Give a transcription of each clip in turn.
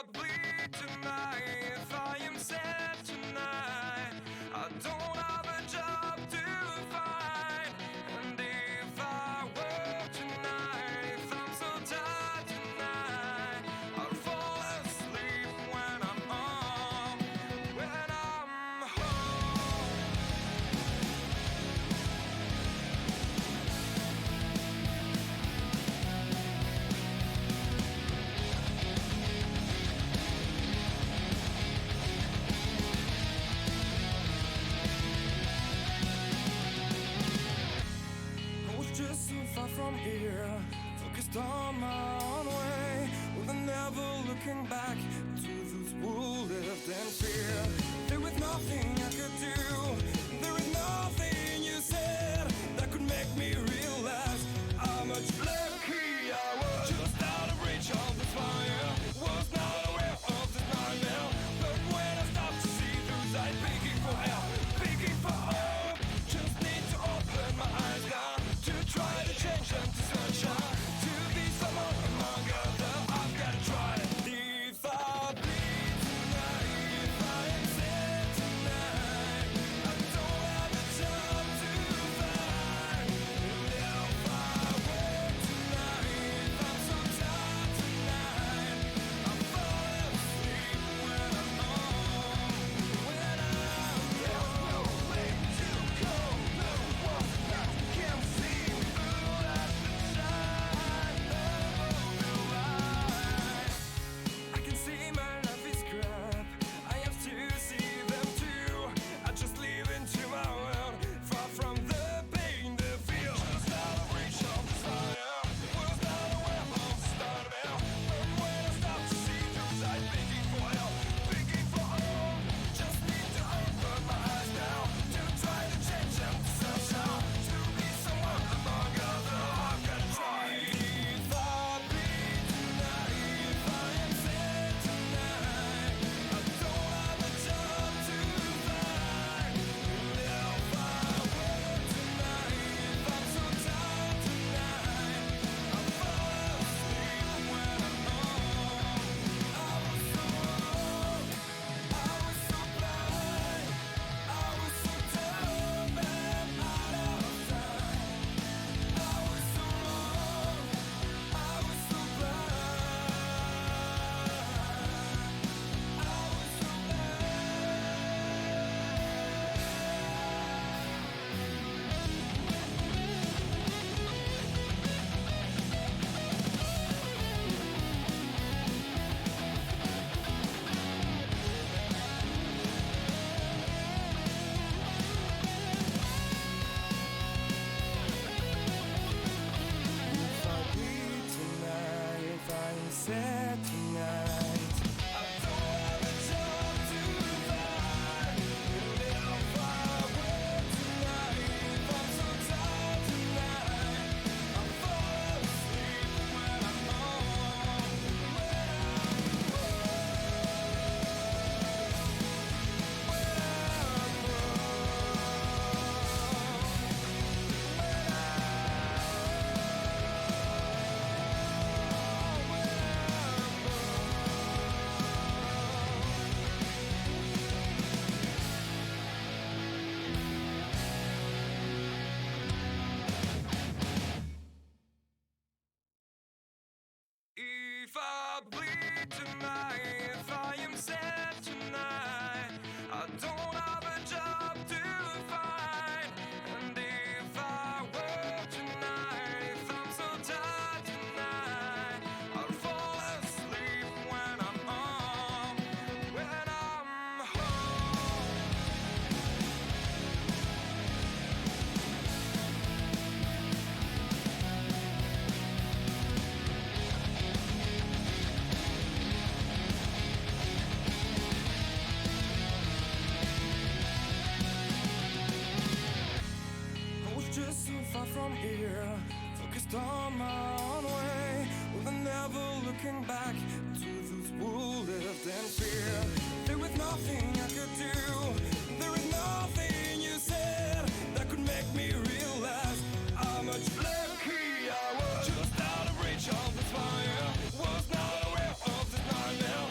I bleed tonight, if I am sad tonight, I don't have a job to find. And if I work tonight, if I'm so tired tonight, I'll fall asleep when I'm home, when I'm home. I was just so far from here, focused on my own way, with never looking back to those who lived in fear. There was nothing I could do, there was nothing you said that could make me realize how much lucky I was. Just out of reach of the fire, was not aware of this nightmare. But when I stopped to see through sight, begging for help, begging for hope, just need to open my eyes now to try to change them to sunshine, to be someone among others. I've got to try it. If I bleed tonight, if I am sad tonight, I don't have a job to find. And if I work tonight, if I'm so tired tonight, I fall asleep when I'm home, when I'm home. There's no way to go, no one that can see through that shine of the light. I can see my life is crap, I have to see them too. I just live into my world, far from the pain, the feel. Just out of reach of desire, was not aware of the start of hell. But when I stopped to see through sight, begging for help, begging for hope, just need to open my eyes now to try to change them to sunshine, to be someone among others. I've got to try. If I bleed tonight, if I am sad tonight, I don't have a job to find. And if I work tonight, if I'm so tired tonight, I fall asleep when I'm home. I was so wrong, I was so blind, I was so dumb and out of time. I was so wrong, I was so blind, I was so If I bleed tonight, if I am sad tonight, I don't have a job to find. And if I work tonight, if I'm so tired tonight, I fall asleep when I'm home, when I'm If I bleed tonight, if I am sad tonight, I don't have a job to find. And if I work tonight, if I'm so tired tonight, I'll fall asleep when I'm home, when I'm home. I was just so far from here, focused on my own way, with never looking back to those who lived in fear. There was nothing I could do, there was nothing you said that could make me realize how much lucky I was. Just out of reach of the fire, was not aware of this nightmare.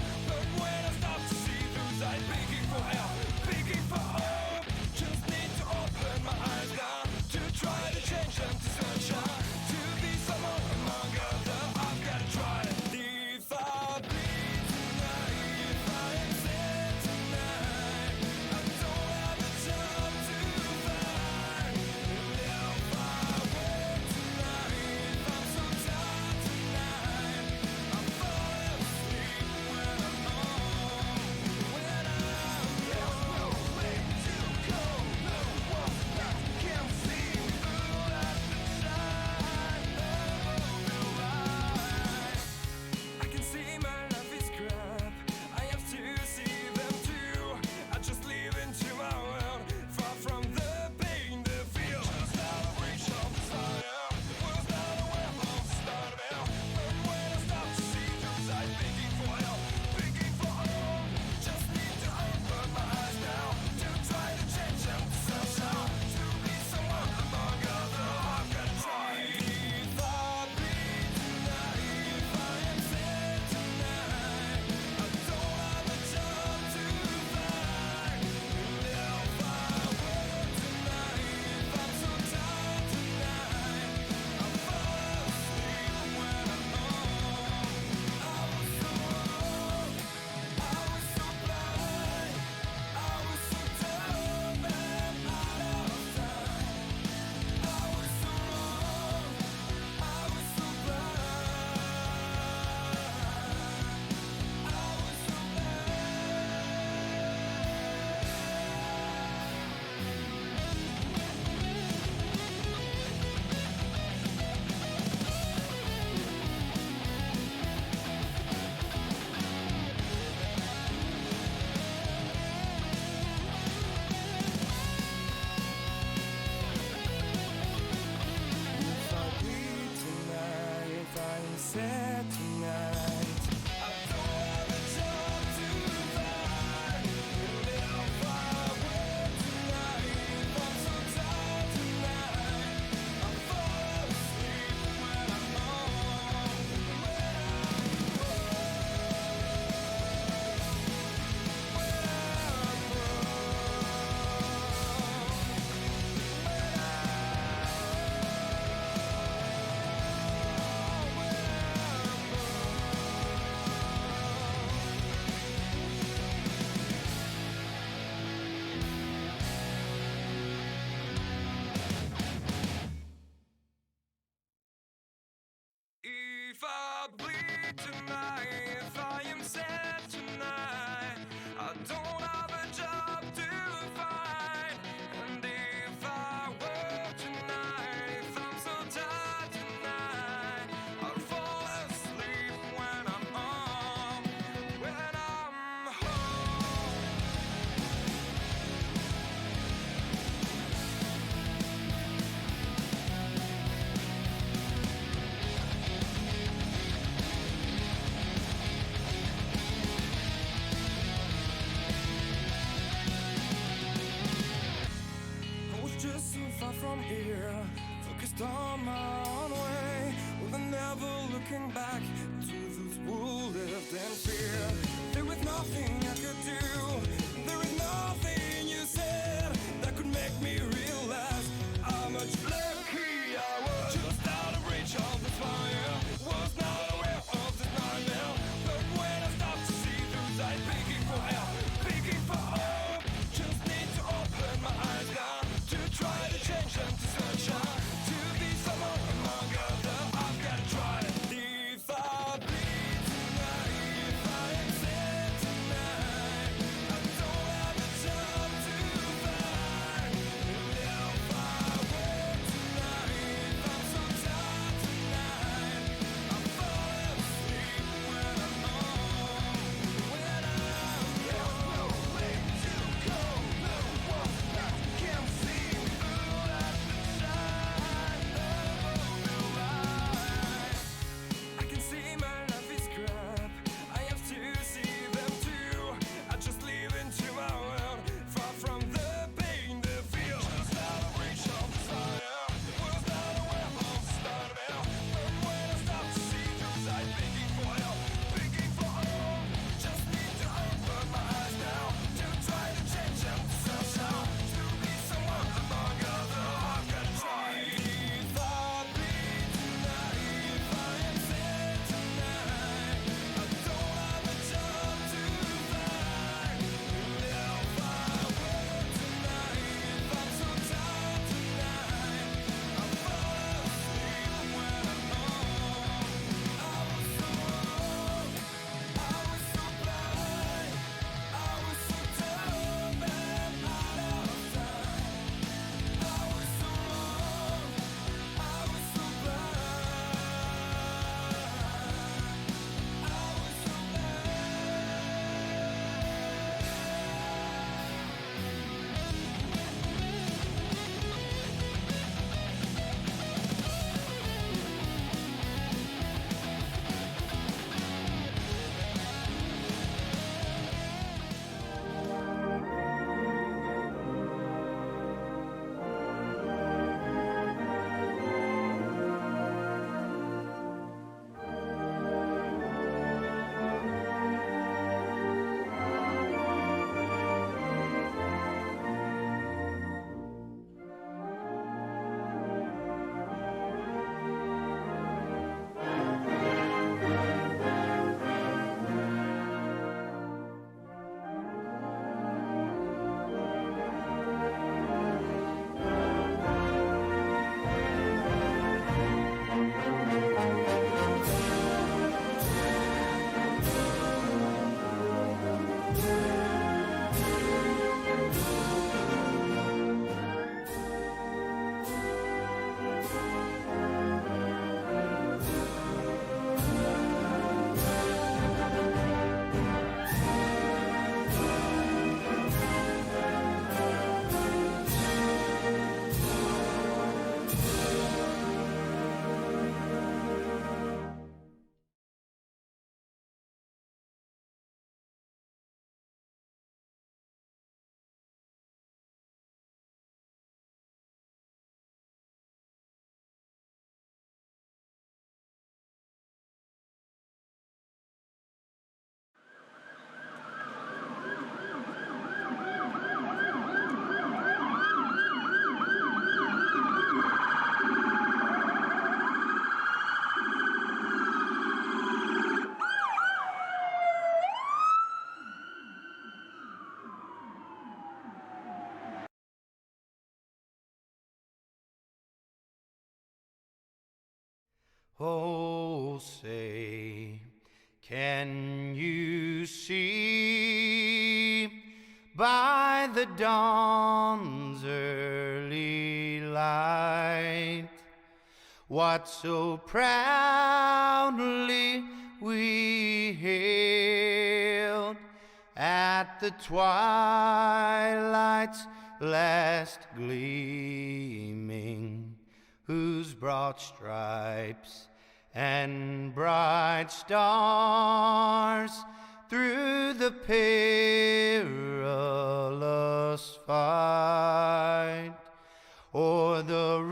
ear, focused on my own way, with never looking back to those who lived in fear. There was nothing I could do, there is nothing you said that could make me realize how much lucky I was. Just out of reach of the fire, was not aware of this nightmare. But when I stopped to see those eyes begging for help, begging for hope, just need to open my eyes now to try to change them to sunshine, to be someone among others. I've got to try it. If I bleed tonight, if I am sad tonight, I don't have the time to fight. And if I wake tonight, I'm so tired tonight, I fall asleep when I'm home, when I'm gone. There's no way to go, no one that can see through that shine of the light. I can see my life is crap, I have to see them too. I just live into my world, far from the pain, the fear. Just out of reach of desire, was not aware of the start of hell. But when I stop to see those eyes begging for help, begging for hope, just need to open my eyes now to try to change them to sunshine, to be someone among others. I've got to try. If I bleed tonight, if I am sad tonight, I don't have the time to fight. And if I wake tonight, if I'm so tired tonight, I fall asleep when I'm home. I was so wrong, I was so blind, I was so dumb and out of time. I was so wrong, I was so blind, I was so Oh, say, can you see by the dawn's early light what so proudly we hailed at the twilight's last gleaming, whose broad stripes and bright stars through the perilous fight o'er the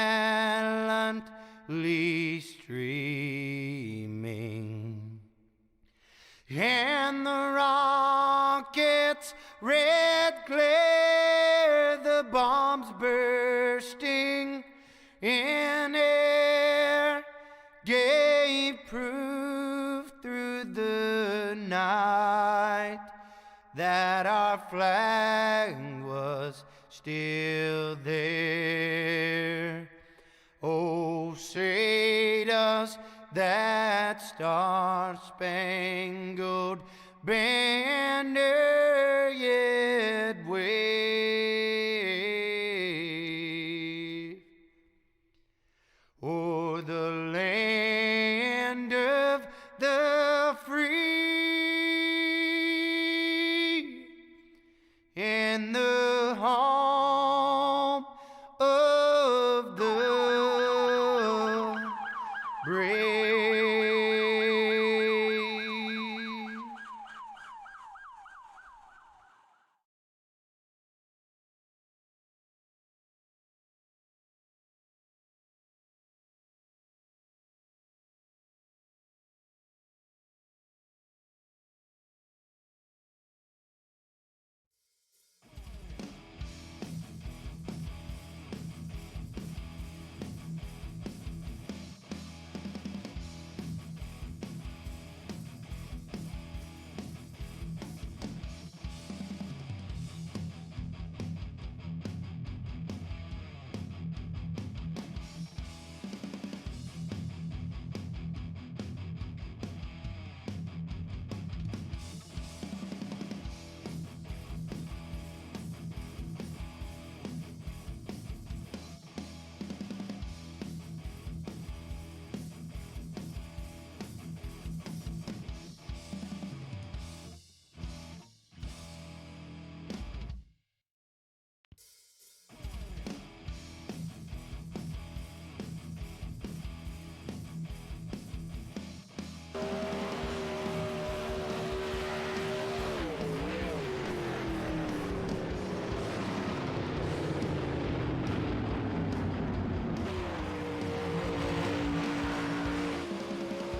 gallantly streaming, and the rocket's red glare, the bombs bursting in air, gave proof through the night that our flag was still there. Oh, say does that star-spangled banner yet wave o'er the land of the free and the home of the brave?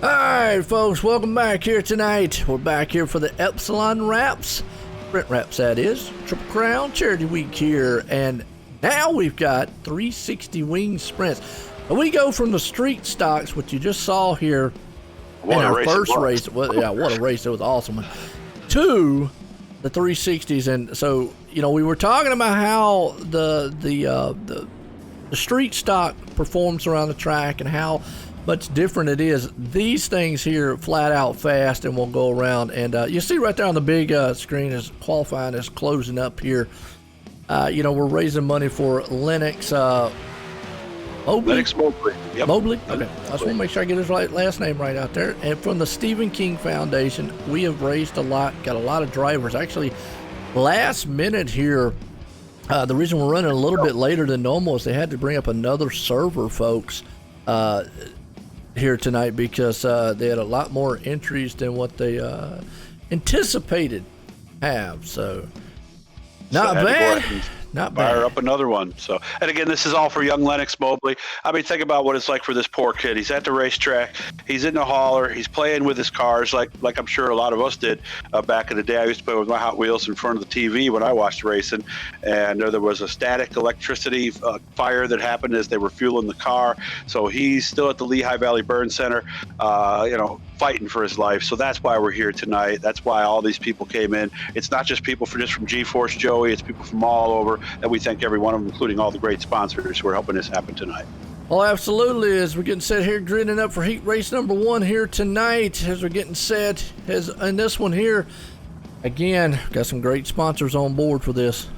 Alright folks, welcome back here tonight. We're back here for the Epsilon Wraps, Sprint Wraps that is, Triple Crown Charity Week here, and now we've got 360 wing sprints. And we go from the street stocks, which you just saw here in our first race. Well, yeah, what a race, it was an awesome one, to the 360s. And so, you know, we were talking about how the street stock performs around the track and how much different it is. These things here flat out fast, and we'll go around, and you see right there on the big screen as qualifying is closing up here. You know, we're raising money for Lennox Mobley. Lennox Mobley. Yep. Mobley? Okay. I just want to make sure I get his last name right out there. And from the Stephen King Foundation, we have raised a lot, got a lot of drivers. Actually, last minute here, the reason we're running a little bit later than normal is they had to bring up another server, folks, here tonight, because they had a lot more entries than what they anticipated have. So not bad. Not bad. Fire up another one. So, and again, this is all for young Lennox Mobley. I mean, think about what it's like for this poor kid. He's at the racetrack. He's in the hauler. He's playing with his cars, like I'm sure a lot of us did back in the day. I used to play with my Hot Wheels in front of the TV when I watched racing, and there was a static electricity fire that happened as they were fueling the car. So he's still at the Lehigh Valley Burn Center, you know, fighting for his life. So that's why we're here tonight. That's why all these people came in. It's not just people from GeForce Joey. It's people from all over, and we thank every one of them, including all the great sponsors who are helping this happen tonight. Well, absolutely. As we're getting set here, grinning up for heat race number 1 here tonight, as we're getting set, as in this one here, again, got some great sponsors on board for this.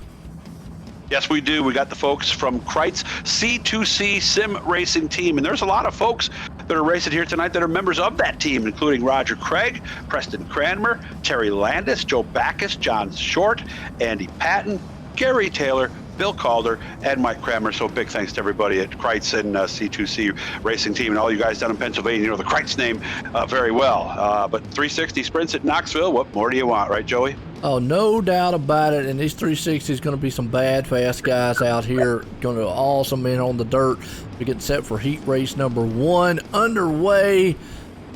Yes, we do. We got the folks from Kreitz C2C Sim Racing Team, and there's a lot of folks that are racing here tonight that are members of that team, including Roger Craig, Preston Cranmer, Terry Landis, Joe Backus, John Short, Andy Patton, Gary Taylor, Bill Calder, and Mike Cranmer. So big thanks to everybody at Kreitz and C2C Racing Team, and all you guys down in Pennsylvania. You know the Kreitz name very well. But 360 sprints at Knoxville, what more do you want, right, Joey? Oh, no doubt about it. And these 360s going to be some bad, fast guys out here. Going to awesome in on the dirt. We're getting set for heat race number 1 underway.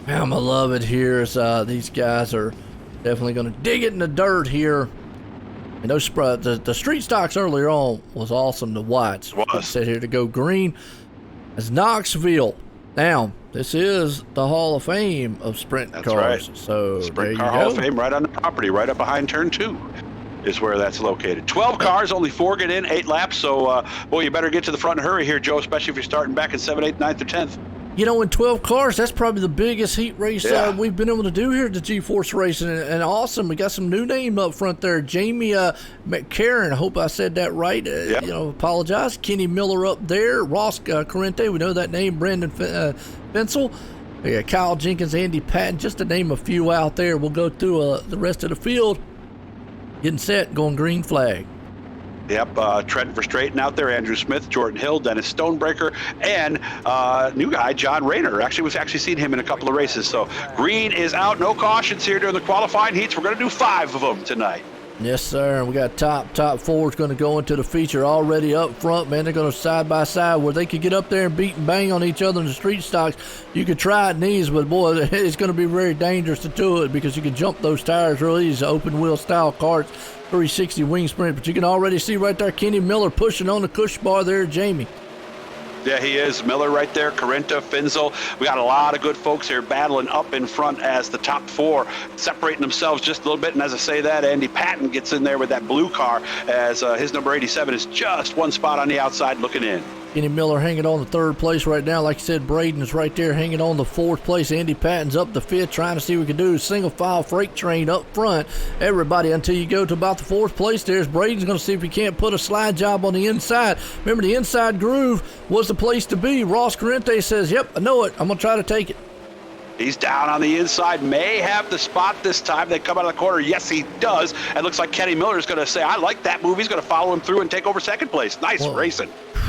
I'm going to love it here as these guys are definitely going to dig it in the dirt here. And those the street stocks earlier on was awesome to watch. Set here to go green as Knoxville. Now, this is the Hall of Fame of sprint cars. Right. So Sprint Car Hall of Fame right on the property, right up behind turn 2 is where that's located. 12 cars, only 4 get in, 8 laps. So, boy, you better get to the front and hurry here, Joe, especially if you're starting back in 7th, 8th, 9th, or 10th. You know, in 12 cars, that's probably the biggest heat race we've been able to do here at the GForce Racing. And awesome, we got some new name up front there. Jamie McCarron, I hope I said that right. You know, apologize. Kenny Miller up there. Ross Corrente, we know that name. Brandon Fensel. We got Kyle Jenkins, Andy Patton, just to name a few out there. We'll go through the rest of the field. Getting set, going green flag. Yep, Trent Verstraeten out there, Andrew Smith, Jordan Hill, Dennis Stonebreaker, and new guy, John Rayner. We've actually seen him in a couple of races. So green is out, no cautions here during the qualifying heats. We're going to do 5 of them tonight. Yes, sir. And we got top 4 is going to go into the feature already up front, man. They're going to side by side where they could get up there and beat and bang on each other in the street stocks. You could try it in these, but boy, it's going to be very dangerous to do it because you can jump those tires really easy. Open wheel style carts, 360 wing sprint. But you can already see right there Kenny Miller pushing on the cush bar there, Jamie. Yeah, he is. Miller right there, Correnta, Finzel. We got a lot of good folks here battling up in front as the top 4 separating themselves just a little bit. And as I say that, Andy Patton gets in there with that blue car as his number 87 is just 1 spot on the outside looking in. Kenny Miller hanging on the 3rd place right now. Like you said, Braden's right there hanging on the 4th place. Andy Patton's up the 5th, trying to see what we can do. Single file freight train up front. Everybody until you go to about the 4th place. There's Braden's going to see if he can't put a slide job on the inside. Remember, the inside groove was the place to be. Ross Corrente says, yep, I know it. I'm going to try to take it. He's down on the inside, may have the spot this time. They come out of the corner. Yes, he does. And looks like Kenny Miller is going to say, I like that move. He's going to follow him through and take over 2nd place. Nice racing.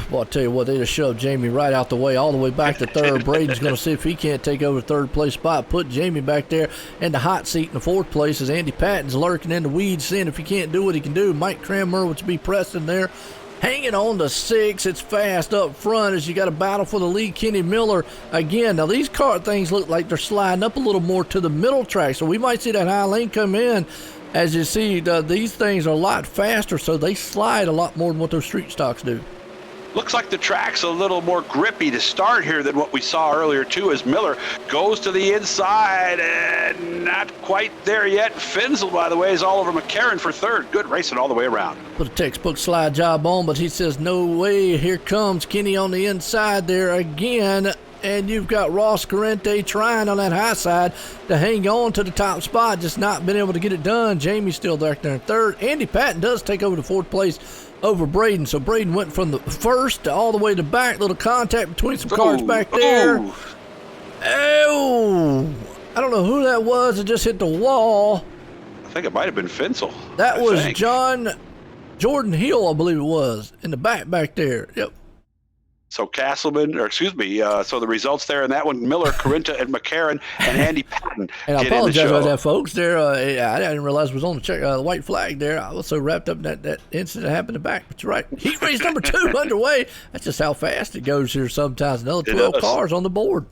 Well, I'll tell you what, they just shoved Jamie right out the way, all the way back to 3rd. Braden's going to see if he can't take over 3rd place spot. Put Jamie back there in the hot seat in the 4th place as Andy Patton's lurking in the weeds, seeing if he can't do what he can do. Mike Cranmer would be pressing there. Hanging on to 6, it's fast up front as you got a battle for the lead. Kenny Miller again. Now these car things look like they're sliding up a little more to the middle track, so we might see that high lane come in. As you see, these things are a lot faster, so they slide a lot more than what those street stocks do. Looks like the track's a little more grippy to start here than what we saw earlier, too, as Miller goes to the inside and not quite there yet. Finzel, by the way, is all over McCarron for 3rd. Good racing all the way around. Put a textbook slide job on, but he says, no way. Here comes Kenny on the inside there again. And you've got Ross Corrente trying on that high side to hang on to the top spot, just not been able to get it done. Jamie's still back there in 3rd. Andy Patton does take over the 4th place over Braden. So Braden went from the 1st to all the way to back. Little contact between some cars back there. Oh, I don't know who that was. It just hit the wall. I think it might have been Finzel. That was Jordan Hill, I believe it was, in the back there. Yep. So Castleman, or excuse me, so the results there in that one, Miller, Correnta, and McCarron, and Andy Patton. And I apologize about that, folks. There, I didn't realize it was on the white flag there. I was so wrapped up in that incident that happened in the back. But you're right. Heat race number 2 underway. That's just how fast it goes here sometimes. Another 12 cars on the board.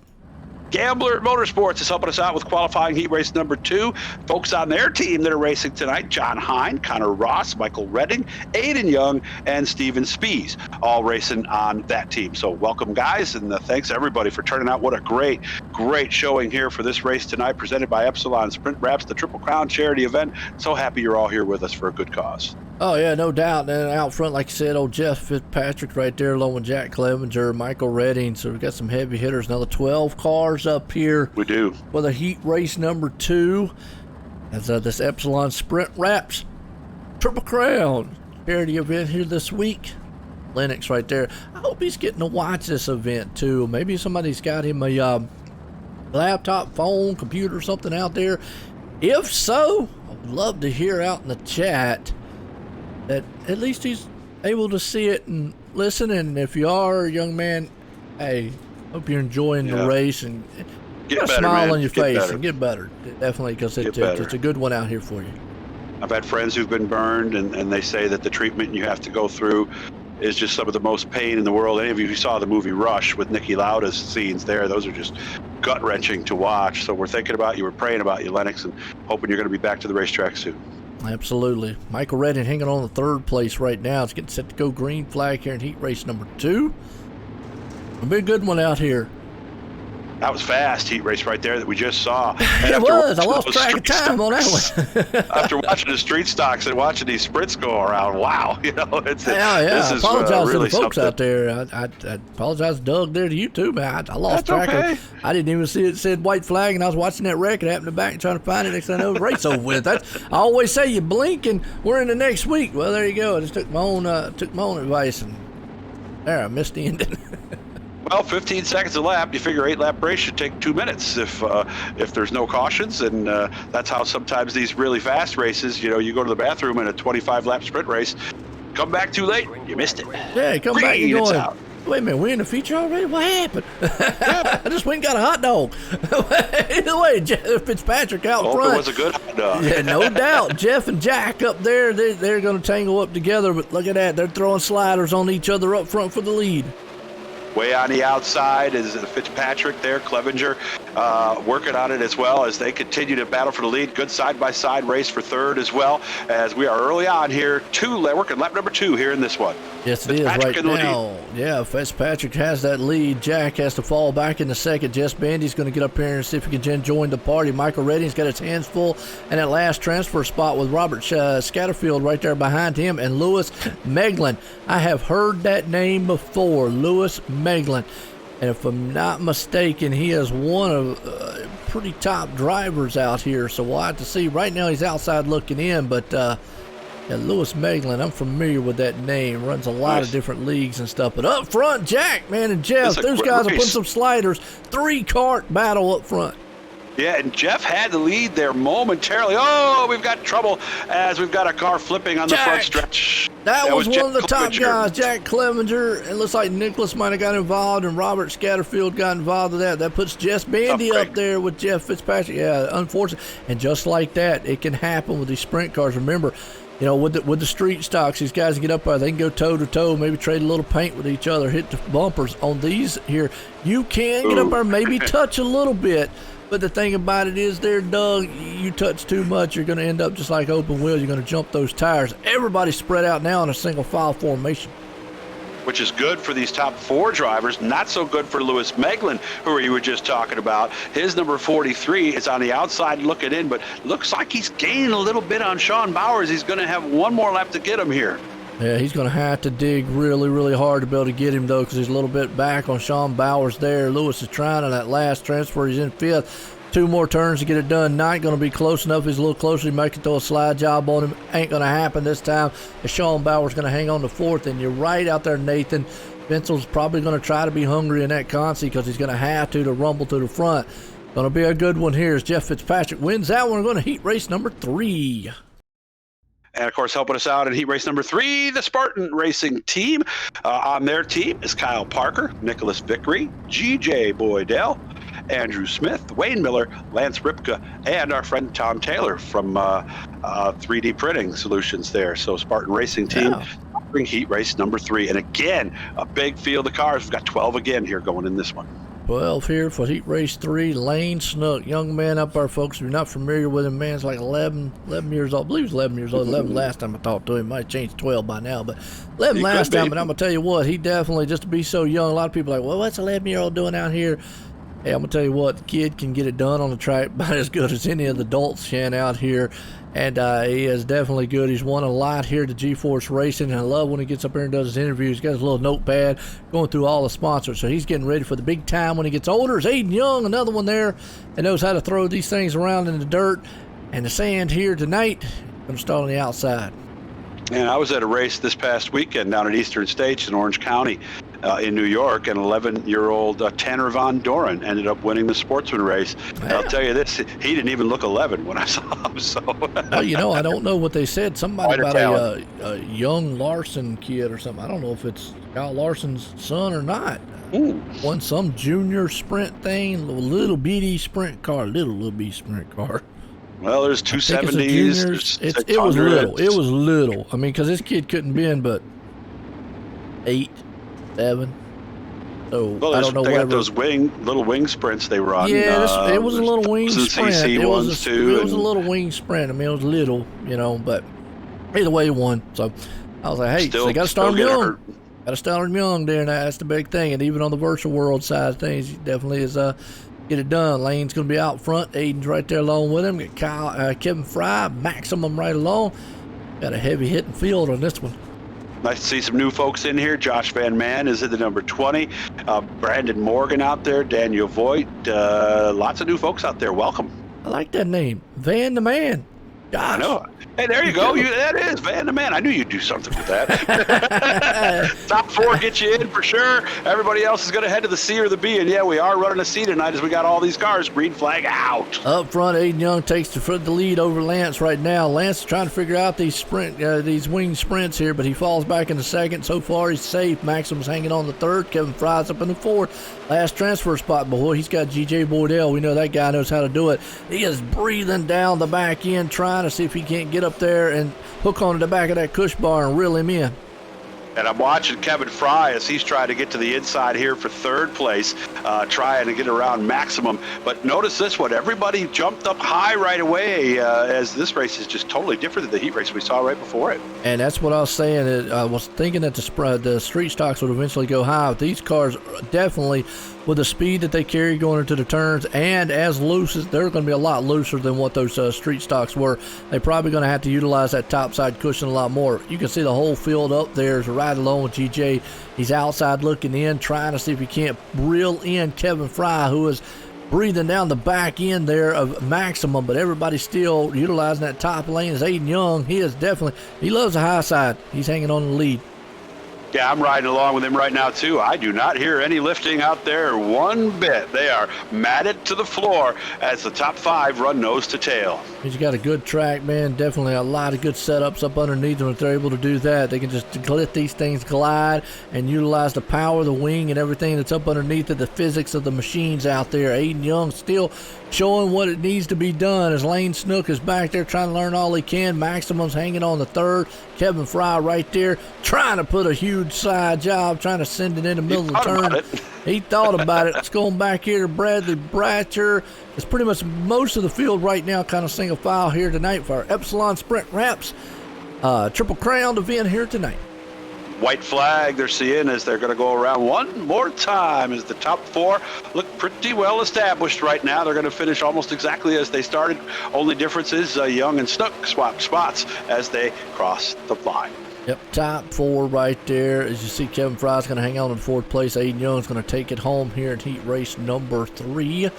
Gambler Motorsports is helping us out with qualifying heat race number 2. Folks on their team that are racing tonight, John Hine, Connor Ross, Michael Redding, Aiden Young, and Steven Spees, all racing on that team. So welcome, guys, and thanks everybody for turning out. What a great showing here for this race tonight, presented by Epsilon Sprint Wraps, the Triple Crown charity event. So happy you're all here with us for a good cause. Oh, yeah, no doubt. And out front, like you said, old Jeff Fitzpatrick right there, along with Jack Clevenger, Michael Redding. So we've got some heavy hitters. Another 12 cars up here. We do. For the heat race number 2. As this Epsilon Sprint Wraps Triple Crown charity event here this week. Lennox right there. I hope he's getting to watch this event, too. Maybe somebody's got him a laptop, phone, computer, something out there. If so, I would love to hear out in the chat that at least he's able to see it and listen. And if you are a young man, hey, hope you're enjoying the race and get a better, smile man. on your face and get better. Definitely, because it's a good one out here for you. I've had friends who've been burned, and they say that the treatment you have to go through is just some of the most pain in the world. Any of you who saw the movie Rush with Niki Lauda's scenes there, those are just gut-wrenching to watch. So we're thinking about you, we're praying about you, Lennox, and hoping you're going to be back to the racetrack soon. Absolutely. Michael Redding hanging on the third place right now. It's getting set to go green flag here in heat race number 2. It'll be a good one out here. That was fast heat race right there that we just saw. It was. I lost track of time on that one. After watching the street stocks and watching these sprints go around, wow, this I is apologize really to the folks something. out there. I apologize, Doug, there to you too, man. I lost track of. I didn't even see it said white flag, and I was watching that wreck. It happened to back and trying to find it. Next thing I know, the race over with. I always say you blink and we're in the next week. Well, there you go. I just took my own advice, and there I missed the ending. Well, 15 seconds a lap. You figure 8-lap race should take 2 minutes if there's no cautions, and that's how sometimes these really fast races. You go to the bathroom in a 25-lap sprint race, come back too late, you missed it. Yeah, come back and Green, it's going. out. Wait a minute, we're in the feature already? What happened? I just went and got a hot dog. Either way, Jeff Fitzpatrick out Hope front. it was a good hot dog. Yeah, no doubt. Jeff and Jack up there, they're going to tangle up together, but look at that. They're throwing sliders on each other up front for the lead. Way on the outside is Fitzpatrick there, Clevenger working on it as well as they continue to battle for the lead. Good side-by-side race for third as well, as we are early on here. Working lap number 2 here in this one. Yes, it is right now. Yeah, Fitzpatrick has that lead. Jack has to fall back in the second. Jess Bandy's going to get up here and see if he can join the party. Michael Redding's got his hands full in that last transfer spot with Robert Scatterfield right there behind him, and Lewis Meglin. I have heard that name before, Lewis Meglin. And if I'm not mistaken, he is one of pretty top drivers out here. So we'll have to see. Right now he's outside looking in, but Lewis Meglin, I'm familiar with that name. Runs a lot of different leagues and stuff. But up front, Jack, man, and Jeff, those guys are putting some sliders. 3-cart battle up front. Yeah, and Jeff had the lead there momentarily. Oh, we've got trouble as we've got a car flipping on the front stretch. That was one Jack of the top Clevenger. guys, Jack Clevenger. It looks like Nicholas might have got involved, and Robert Scatterfield got involved with that. That puts Jess Bandy up there with Jeff Fitzpatrick. Yeah, unfortunate. And just like that, it can happen with these sprint cars. Remember, with the street stocks, these guys get up there, they can go toe-to-toe, maybe trade a little paint with each other, hit the bumpers. On these here, you can get up there, maybe touch a little bit. But the thing about it is there, Doug, you touch too much, you're going to end up just like open wheels. You're going to jump those tires. Everybody's spread out now in a single file formation. Which is good for these top 4 drivers, not so good for Lewis Meglin, who you were just talking about. His number 43 is on the outside looking in, but looks like he's gaining a little bit on Sean Bowers. He's going to have one more lap to get him here. Yeah, he's going to have to dig really, really hard to be able to get him, though, because he's a little bit back on Sean Bowers there. Lewis is trying on that last transfer. He's in 5th. 2 more turns to get it done. Not going to be close enough. He's a little closer. He might throw a slide job on him. Ain't going to happen this time. Sean Bowers going to hang on to 4th, and you're right out there, Nathan. Vincel's probably going to try to be hungry in that consi because he's going to have to rumble to the front. Going to be a good one here as Jeff Fitzpatrick wins that one. We're going to heat race number 3. And, of course, helping us out in heat race number 3, the Spartan Racing team. On their team is Kyle Parker, Nicholas Vickery, G.J. Boydell, Andrew Smith, Wayne Miller, Lance Ripka, and our friend Tom Taylor from 3D Printing Solutions there. So Spartan Racing team bring heat race number 3. And, again, a big field of cars. We've got 12 again here going in this one. 12 here for heat race 3. Lane Snook, young man up there, folks. If you're not familiar with him, man's like 11 years old. I believe he's 11 years old. 11 last time I talked to him. Might have changed to 12 by now, but 11 last time. But I'm going to tell you what, he definitely, just to be so young, a lot of people are like, well, what's an 11-year-old doing out here? Hey, I'm going to tell you what, the kid can get it done on the track about as good as any of the adults can out here. And he is definitely good. He's won a lot here to GeForce Racing, and I love when he gets up here and does his interviews. He's got his little notepad going through all the sponsors, so he's getting ready for the big time when he gets older. Is Aiden Young, another one there, and knows how to throw these things around in the dirt and the sand here tonight. Going to start on the outside. And I was at a race this past weekend down at Eastern States in Orange County in New York, and 11-year-old Tanner Von Doren ended up winning the sportsman race. And I'll tell you this, he didn't even look 11 when I saw him. So, well, I don't know what they said. Somebody about a young Larson kid or something. I don't know if it's Kyle Larson's son or not. Won some junior sprint thing, little bitty sprint car, little bitty sprint car. Well, there's I think it's the 270s. juniors. There's It was 600s. little. It was little. I mean, because this kid couldn't bend but 8, 7. So Well, I don't know they whatever. got those little wing sprints they run. Yeah, it was a there's little wing 1,000 sprint. cc It was ones too. It was a little wing sprint. I mean, it was little, but either way, he won. So I was like, hey, so you got to start him young. Got to start him young there, and that's the big thing. And even on the virtual world side of things, he definitely is get it done. Lane's going to be out front. Aiden's right there along with him. Got Kevin Fry, Maximum right along. Got a heavy hitting field on this one. Nice to see some new folks in here. Josh Van Man is at the number 20. Brandon Morgan out there. Daniel Voigt. Lots of new folks out there. Welcome. I like that name, Van the Man. Gosh. I know. Hey, there you go. That is Van the Man. I knew you'd do something with that. Top 4 get you in for sure. Everybody else is going to head to the C or the B. And yeah, we are running a C tonight as we got all these cars. Green flag out. Up front, Aiden Young takes the lead over Lance right now. Lance is trying to figure out these wing sprints here, but he falls back in the second. So far, he's safe. Maxim's hanging on the third. Kevin Fry's up in the fourth. Last transfer spot, boy, he's got G.J. Boydell. We know that guy knows how to do it. He is breathing down the back end, trying to see if he can't get up there and hook onto the back of that cush bar and reel him in. And I'm watching Kevin Fry as he's trying to get to the inside here for third place, trying to get around Maximum. But notice this one, everybody jumped up high right away as this race is just totally different than the heat race we saw right before it. And that's what I was saying. I was thinking that the street stocks would eventually go high. But these cars definitely, with the speed that they carry going into the turns and as loose as they're going to be a lot looser than what those street stocks were. They're probably going to have to utilize that topside cushion a lot more. You can see the whole field up there is right along with GJ. He's outside looking in, trying to see if he can't reel in Kevin Fry, who is breathing down the back end there of Maximum, but everybody's still utilizing that top lane. Is Aiden Young. He loves the high side. He's hanging on the lead. Yeah, I'm riding along with him right now, too. I do not hear any lifting out there one bit. They are matted to the floor as the top 5 run nose to tail. He's got a good track, man. Definitely a lot of good setups up underneath them. If they're able to do that, they can just let these things glide and utilize the power of the wing and everything that's up underneath it, the physics of the machines out there. Aiden Young still showing what it needs to be done as Lane Snook is back there trying to learn all he can. Maximum's hanging on the third. Kevin Fry right there trying to put a huge side job, trying to send it in the middle of the turn. He thought about it. It's going back here to Bradley Bratcher. It's pretty much most of the field right now, kind of single file here tonight for our Epsilon Sprint Wraps Triple Crown event here tonight. White flag they're seeing as they're going to go around one more time as the top 4 look pretty well established right now. They're going to finish almost exactly as they started. Only difference is Young and Snook swap spots as they cross the line. Yep, top 4 right there. As you see, Kevin Fry's going to hang on in 4th place. Aiden Young's going to take it home here at heat race number 3.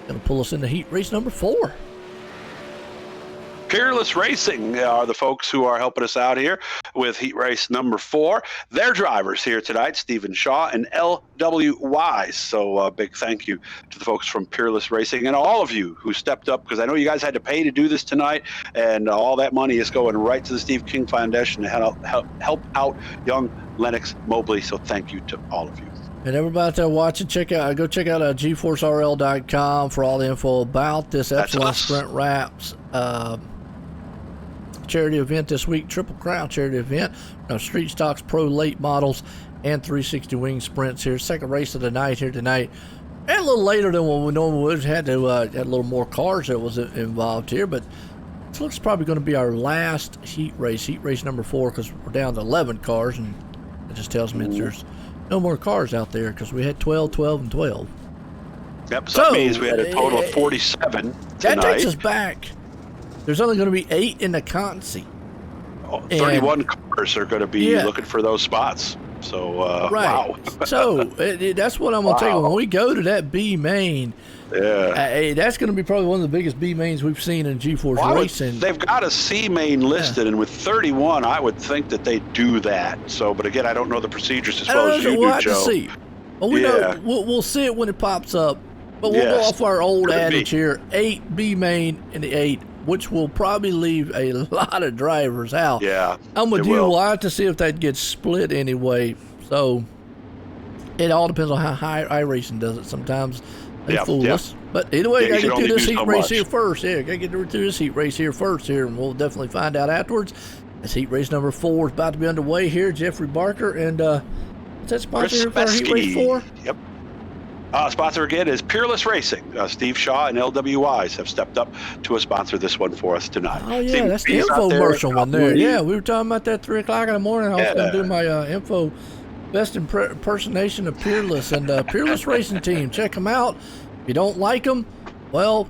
Going to pull us into heat race number 4. Peerless Racing are the folks who are helping us out here with heat race number 4. Their drivers here tonight, Stephen Shaw and L.W. Wise. So big thank you to the folks from Peerless Racing and all of you who stepped up, because I know you guys had to pay to do this tonight, and all that money is going right to the Steve King Foundation to help out young Lennox Mobley. So thank you to all of you. And everybody out there watching, go check out GForceRL.com for all the info about this Epsilon Sprint Wraps charity event this week, Triple Crown charity event. Street Stocks Pro late models and 360 wing sprints here. Second race of the night here tonight. And a little later than what we normally would. Had a little more cars that was involved here, but this looks probably going to be our last heat race number 4, because we're down to 11 cars, and it just tells me that there's no more cars out there, because we had 12, 12, and 12. Yep, so that means we had a total of 47 tonight. That takes us back. There's only going to be 8 in the Concy. 31 cars are going to be looking for those spots. So, right. Wow. So, that's what I'm going to tell you. When we go to that B main, that's going to be probably one of the biggest B mains we've seen in GeForce Racing. They've got a C main listed, and with 31, I would think that they do that. So, but again, I don't know the procedures as well as you do, Joe. We'll have to see. Well, we'll see it when it pops up. But we'll go off our old adage here: 8 B main and the 8, which will probably leave a lot of drivers out. Yeah, I'm with you. We'll have to see if that gets split anyway. So it all depends on how high iRacing does it. Sometimes They Yeah, fool yeah. us. But either way, Yeah, you you gotta can get through only this do heat so race much. here first. Yeah, gotta get through this heat race here first here, and we'll definitely find out afterwards. This heat race number 4 is about to be underway here. Jeffrey Barker and what's that sponsor Chris here for our heat race 4? Yep. Sponsor again is Peerless Racing. Steve Shaw and LWIs have stepped up to sponsor this one for us tonight. Oh yeah, Steve, that's the he's out there. infomercial one there. Yeah, we were talking about that at 3 o'clock in the morning. I was going to do my info best impersonation of Peerless and Peerless Racing Team. Check them out. If you don't like them, well,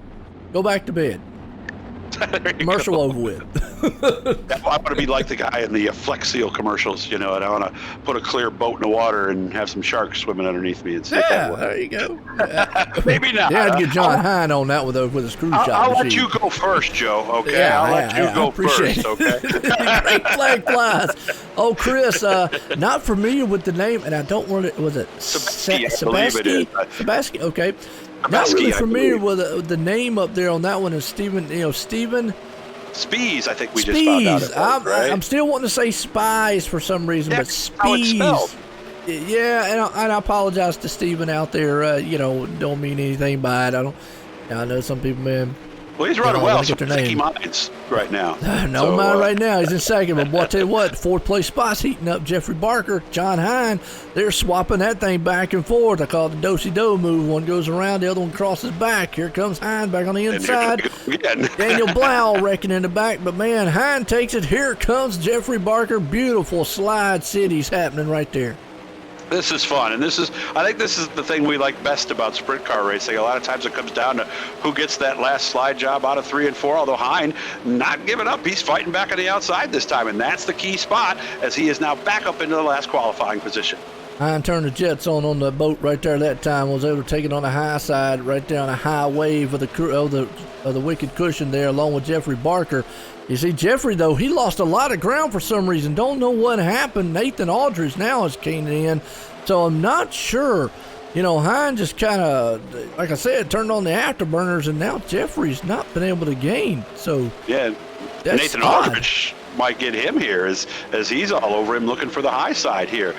go back to bed. Commercial go. over with. I want to be like the guy in the Flex Seal commercials, and I want to put a clear boat in the water and have some sharks swimming underneath me and see if that Yeah, works. there you go. Maybe not. Yeah, I'd get John Hine on that with a screw shot. I'll let machine. you go first, Joe. Okay, Yeah, I'll let you I go appreciate first. it. Okay. Great flag flies. Oh, Chris, not familiar with the name, and I don't want to. Was it Sebaski, I believe it is. Sebaski, okay. Not Sebaski, really I familiar believe. with the name up there on that one. Is Stephen? Stephen Spies, I think we just found out. Spies. It was, right? I'm still wanting to say spies for some reason, Yeah, but that's how it's spelled. Spies. Yeah, and I apologize to Stephen out there. Don't mean anything by it. I know some people, man. Well, he's running I well. wanna So get their Sticky name. Mines right now. No So, mind right now. He's in second. But boy, I tell you what, 4th place spot's heating up. Jeffrey Barker, John Hine, they're swapping that thing back and forth. I call it the do-si-do move. One goes around, the other one crosses back. Here comes Hine back on the And here inside. we go again. Daniel Blau wrecking in the back. But man, Hine takes it. Here comes Jeffrey Barker. Beautiful slide cities happening right there. This is fun, and I think this is the thing we like best about sprint car racing. A lot of times it comes down to who gets that last slide job out of 3 and 4, although Hine not giving up. He's fighting back on the outside this time, and that's the key spot as he is now back up into the last qualifying position. Hine turned the jets on the boat right there that time. Was able to take it on the high side right there on a high wave of the wicked cushion there along with Jeffrey Barker. You see, Jeffrey, though, he lost a lot of ground for some reason. Don't know what happened. Nathan Aldridge now is keying in. So I'm not sure. Hine just kind of, like I said, turned on the afterburners, and now Jeffrey's not been able to gain. So Yeah, that's Nathan odd. Aldridge might get him here as he's all over him looking for the high side here.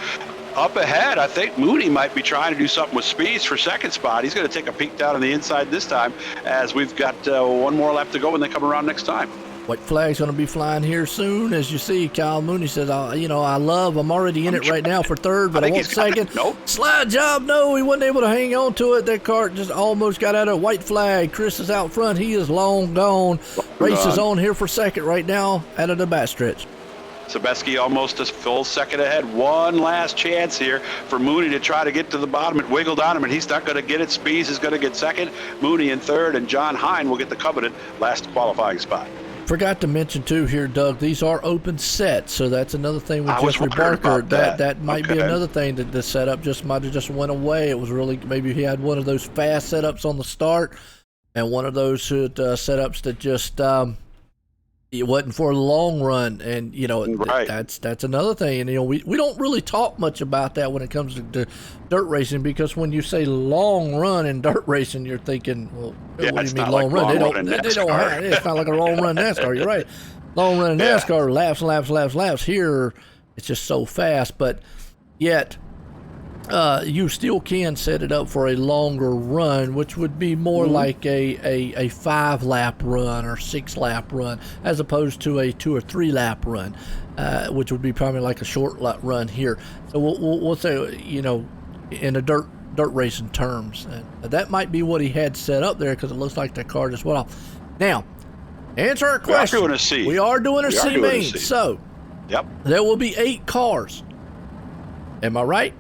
Up ahead, I think Mooney might be trying to do something with Speeds for second spot. He's going to take a peek down on the inside this time as we've got one more lap to go when they come around next time. White flag's going to be flying here soon. As you see, Kyle Mooney says, I'm already in it right now for third, but I want second. Nope. Slide job, no, he wasn't able to hang on to it. That cart just almost got out of white flag. Chris is out front. He is long gone. Race is on here for second right now out of the backstretch. Sebaski almost a full second ahead. One last chance here for Mooney to try to get to the bottom. It wiggled on him, and he's not going to get it. Spees is going to get second. Mooney in third, and John Hine will get the coveted last qualifying spot. Forgot to mention too here, Doug, these are open sets, so that's another thing with Jeffrey Barker. That might be another thing that the setup might have just went away. It was really, maybe he had one of those fast setups on the start and one of those setups that just it wasn't for a long run, and Right. that's another thing. And we don't really talk much about that when it comes to dirt racing, because when you say long run in dirt racing, you're thinking, well, Yeah, what do it's you mean not long like run? long They run don't in they don't NASCAR. have, it's not like a long run NASCAR. You're right. Long run in Yeah. NASCAR, laps. Here it's just so fast, but yet you still can set it up for a longer run, which would be more like a 5-lap run or 6-lap run, as opposed to a 2 or 3-lap run, which would be probably like a short lap run here. So we'll say, in a dirt racing terms, and that might be what he had set up there, because it looks like that car just went off. Now, answer our question. doing a C. We are doing a C main, so Yep. there will be 8 cars. Am I right?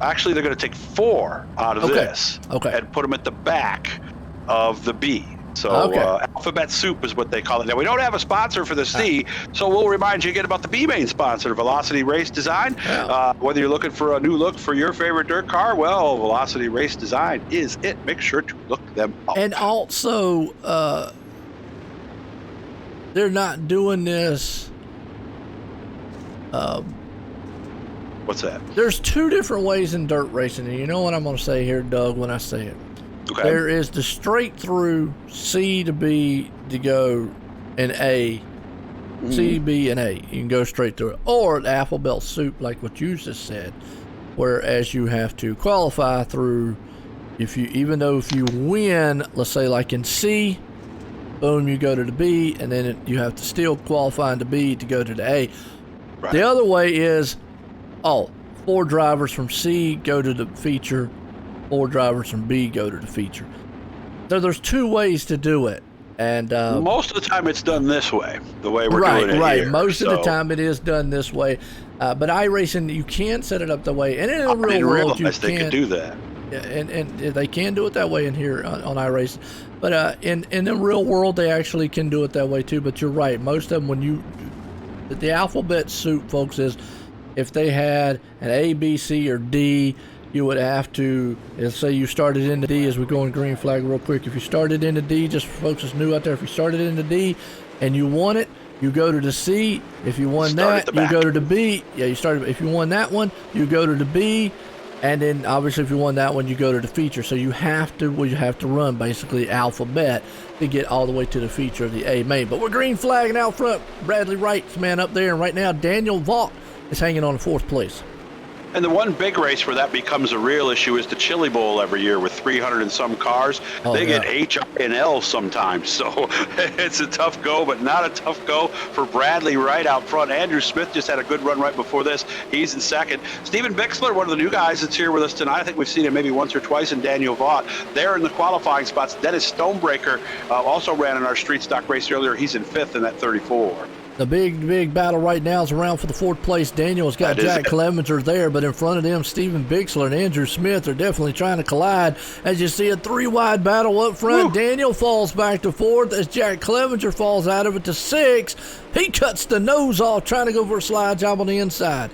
Actually, they're going to take 4 out of this and put them at the back of the B. So alphabet soup is what they call it. Now, we don't have a sponsor for the C, so we'll remind you again about the B main sponsor, Velocity Race Design. Yeah. Whether you're looking for a new look for your favorite dirt car, well, Velocity Race Design is it. Make sure to look them up. And also, they're not doing this. What's that? There's 2 different ways in dirt racing, and you know what I'm going to say here, Doug, when I say it. Okay. There is the straight through C to B to go in A. C, B, and A. You can go straight through it. Or the alphabet soup, like what you just said, whereas you have to qualify through if you win, let's say like in C, boom, you go to the B, and then you have to still qualify in the B to go to the A. Right. The other way is, 4 drivers from C go to the feature, 4 drivers from B go to the feature. So there's 2 ways to do it. And most of the time it's done this way, the way we're right, doing it right. here. Most of the time it is done this way. But iRacing, you can set it up that way. And in the real world, you they can do that. Yeah, and they can do it that way in here on iRacing. But in the real world, they actually can do it that way too. But you're right. Most of them, the alphabet soup, folks, is if they had an A, B, C, or D, you would have to, let's say you started in the D as we go on green flag real quick. If you started in the D, just for folks that's new out there, if you started in the D and you won it, you go to the C. If you won that, you go to the B. Yeah, if you won that one, you go to the B. And then obviously if you won that one, you go to the feature. So you have to run basically alphabet to get all the way to the feature of the A main. But we're green flagging out front. Bradley Wright's man up there. And right now, Daniel Vaught is hanging on 4th place. And the one big race where that becomes a real issue is the Chili Bowl every year with 300 and some cars. They get H and L sometimes. So it's a tough go, but not a tough go for Bradley Wright out front. Andrew Smith just had a good run right before this. He's in 2nd. Stephen Bixler, one of the new guys that's here with us tonight. I think we've seen him maybe once or twice, and Daniel Vaught. They're in the qualifying spots. Dennis Stonebreaker also ran in our street stock race earlier. He's in 5th in that 34. The big battle right now is around for the 4th place. Daniel's got Jack Clevenger there, but in front of them, Stephen Bixler and Andrew Smith are definitely trying to collide. As you see a 3-wide battle up front, Daniel falls back to 4th as Jack Clevenger falls out of it to 6th. He cuts the nose off trying to go for a slide job on the inside.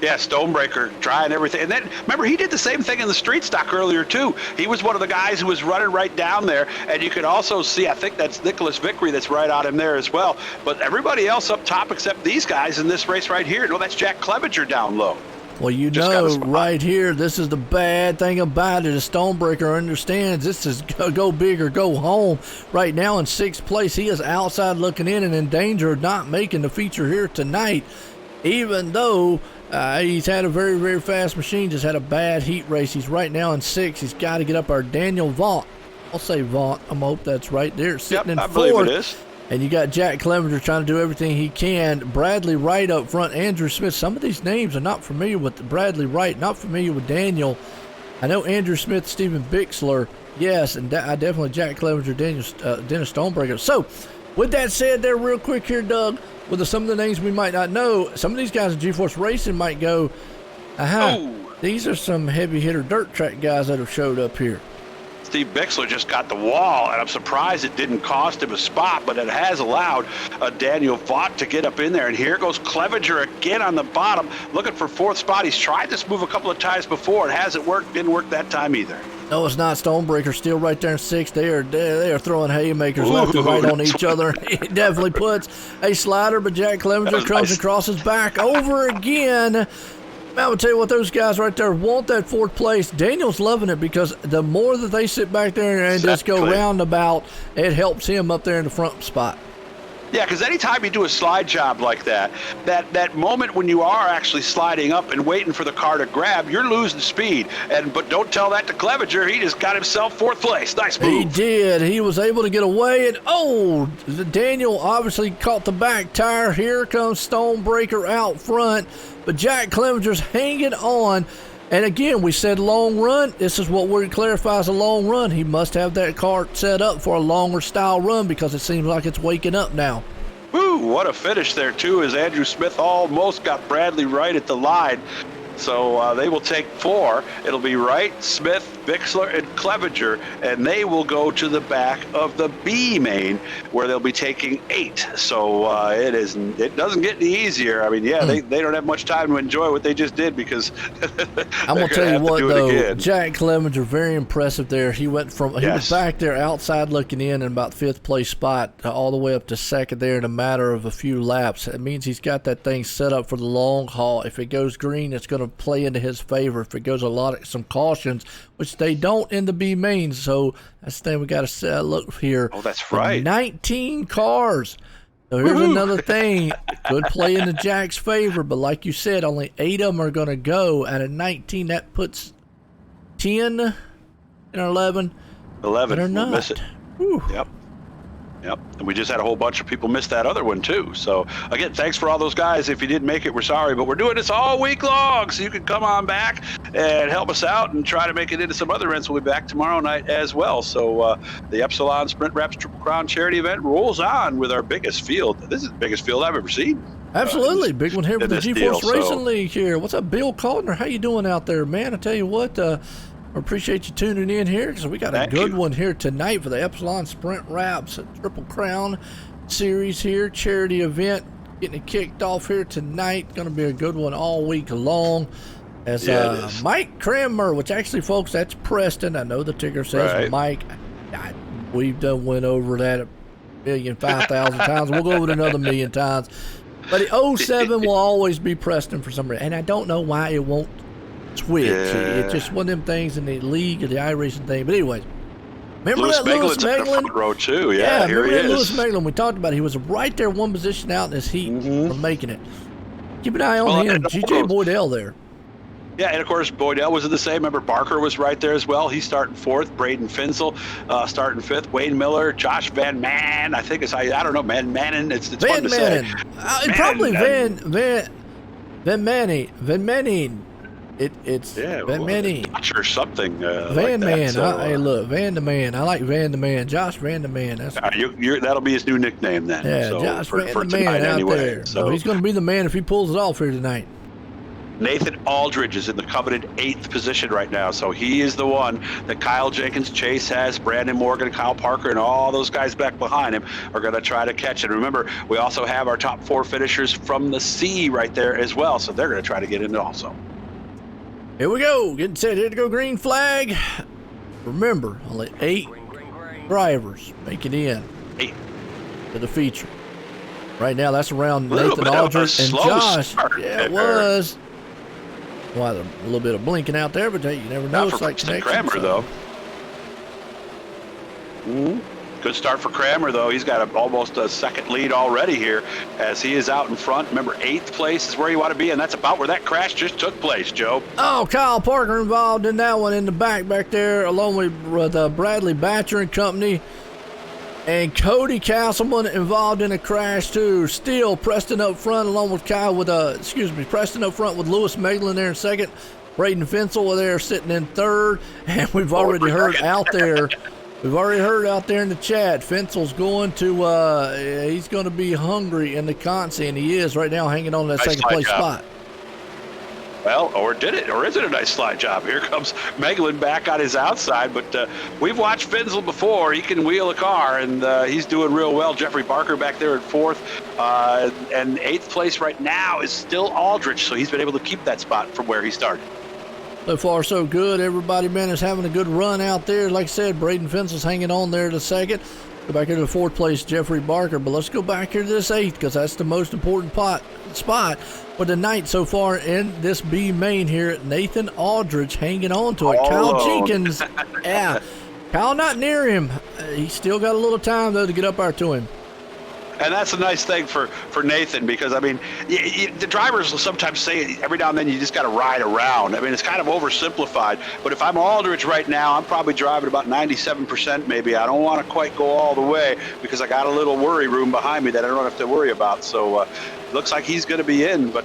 Yeah, Stonebreaker trying everything. And then, remember, he did the same thing in the street stock earlier, too. He was one of the guys who was running right down there. And you can also see, I think that's Nicholas Vickery that's right on him there as well. But everybody else up top except these guys in this race right here. No, that's Jack Clevenger down low. Well, you know, right here, this is the bad thing about it. A Stonebreaker understands this is go big or go home. Right now in 6th place, he is outside looking in and in danger of not making the feature here tonight. Even though he's had a very, very fast machine, just had a bad heat race. He's right now in 6th. He's got to get up our Daniel Vaught. I'll say Vaught. I hope that's right there. Sitting in 4th. I believe it is. And you got Jack Clevenger trying to do everything he can. Bradley Wright up front. Andrew Smith. Some of these names are not familiar with Bradley Wright. Not familiar with Daniel. I know Andrew Smith, Stephen Bixler. Yes, and I definitely Jack Clevenger, Dennis Stonebreaker. So, with that said there real quick here, Doug, with some of the names we might not know, some of these guys in GeForce Racing might go, these are some heavy hitter dirt track guys that have showed up here. Steve Bixler just got the wall, and I'm surprised it didn't cost him a spot, but it has allowed Daniel Vaught to get up in there. And here goes Clevenger again on the bottom, looking for 4th spot. He's tried this move a couple of times before. It hasn't worked. Didn't work that time either. No, it's not. Stonebreaker still right there in 6th. They are throwing haymakers left and right on each other. He definitely puts a slider, but Jack Clevenger comes across his back over again. I would tell you what, those guys right there want that 4th place. Daniel's loving it because the more that they sit back there and just go roundabout, it helps him up there in the front spot. Yeah, because anytime you do a slide job like that moment when you are actually sliding up and waiting for the car to grab, you're losing speed. But don't tell that to Clevenger. He just got himself 4th place. Nice move. He did. He was able to get away. And, Daniel obviously caught the back tire. Here comes Stonebreaker out front. But Jack Clevenger's hanging on. And again, we said long run. This is what we clarify as a long run. He must have that car set up for a longer style run because it seems like it's waking up now. Woo, what a finish there, too, as Andrew Smith almost got Bradley Wright at the line. So they will take 4. It'll be Wright, Smith, Bixler, and Clevenger, and they will go to the back of the B main, where they'll be taking 8. So it doesn't get any easier. I mean, they don't have much time to enjoy what they just did because I'm gonna tell you what though, Jack Clevenger, very impressive there. He went from he was back there outside looking in about 5th place spot all the way up to 2nd there in a matter of a few laps. It means he's got that thing set up for the long haul. If it goes green, it's going to play into his favor. If it goes some cautions, which they don't in the B mains, so that's the thing we got to look here. Oh, that's right. 19 cars. So here's another thing. Could play into Jack's favor, but like you said, only 8 of them are going to go. Out of 19, that puts 10. 10 or 11. 11. Better We'll not. miss it. Whew. Yep. Yep. And we just had a whole bunch of people miss that other one, too. So, again, thanks for all those guys. If you didn't make it, we're sorry. But we're doing this all week long. So you can come on back and help us out and try to make it into some other events. We'll be back tomorrow night as well. So the Epsilon Sprint Wraps Triple Crown charity event rolls on with our biggest field. This is the biggest field I've ever seen. Absolutely. Big one here for the this deal, GForce Racing so- League here. What's up, Bill Caldner? How you doing out there, man? I tell you what, I appreciate you tuning in here because we got a Thank good you. one here tonight for the Epsilon Sprint Wraps Triple Crown Series here, charity event. Getting it kicked off here tonight. Going to be a good one all week long. As Yeah, it is. Mike Cranmer, which actually, folks, that's Preston. I know the ticker says Right. Mike. We've done went over that 5,000 times. We'll go over it another million times. But the 07 will always be Preston for some reason. And I don't know why it won't switch. Yeah. It's just one of them things in the league of the iRacing thing. But anyways, remember Lewis that Lewis Meglin's in the Meglin? front row, too. Yeah, here remember he that is. Lewis Meglin we talked about? He was right there one position out in his heat from making it. Keep an eye on Well, him. and of GJ course- Boydell there. Yeah, and of course, Boydell was in the same. Remember, Barker was right there as well. He's starting fourth. Braden Finsel starting fifth. Wayne Miller, Josh Van Man. I think it's, I don't know, Mannen. It's Van fun to say. Manen. Probably Van Manning. It's Van Manning. Or something. Van like Man. that. So, Hey, look, Van the Man. I like Van the Man. Josh Van the Man. That's that'll be his new nickname then. yeah, So, Josh for Van the tonight Man out anyway. there. So So he's going to be the man if he pulls it off here tonight. Nathan Aldridge is in the coveted 8th position right now, so he is the one that Kyle Jenkins, Chase Hess, Brandon Morgan, Kyle Parker, and all those guys back behind him are going to try to catch it. And remember, we also have our top 4 finishers from the C right there as well, so they're going to try to get in also. Here we go. Getting set here to go green flag. Remember, only 8 drivers make it in 8. to the feature. Right now, that's around Little Nathan bit of a Aldridge and slow Josh. start Yeah, it there. was. Well, a little bit of blinking out there, but hey, you never know. Not It's for like Preston connection, Kramer, so. though. Good start for Kramer, though. He's got almost a second lead already here as he is out in front. Remember, 8th place is where you want to be, and that's about where that crash just took place, Joe. Oh, Kyle Parker involved in that one in the back there, along with Bradley Batcher and company. And Cody Castleman involved in a crash too. Still Preston up front, along with Preston up front with Lewis Meglin there in second. Braden Finsel there sitting in third, and we've already heard out there. We've already heard out there in the chat. Finsel's going to. He's going to be hungry in the Consi, and he is right now, hanging on to that Nice second place slide job. spot. Well, or did it? Or is it a nice slide job? Here comes Meglin back on his outside, but we've watched Finsel before. He can wheel a car, and he's doing real well. Jeffrey Barker back there at 4th, and 8th place right now is still Aldridge, so he's been able to keep that spot from where he started. So far, so good. Everybody, man, is having a good run out there. Like I said, Braden Finsel's hanging on there to second. Go back here to the 4th place, Jeffrey Barker. But let's go back here to this 8th because that's the most important spot for the night so far in this B main here. Nathan Aldridge hanging on to it. All Kyle alone. Jenkins, yeah. Kyle not near him. He's still got a little time, though, to get up there to him. And that's a nice thing for Nathan because, I mean, the drivers will sometimes say every now and then you just got to ride around. I mean, it's kind of oversimplified. But if I'm Aldridge right now, I'm probably driving about 97% maybe. I don't want to quite go all the way because I got a little worry room behind me that I don't have to worry about. So looks like he's going to be in, but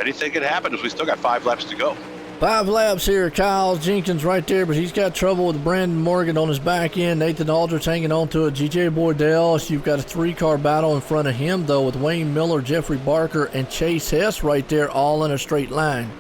anything could happen as we still got 5 laps to go. 5 laps here. Kyle Jenkins right there, but he's got trouble with Brandon Morgan on his back end. Nathan Aldridge hanging on to it. GJ Boydell. So you've got a 3-car battle in front of him, though, with Wayne Miller, Jeffrey Barker, and Chase Hess right there, all in a straight line.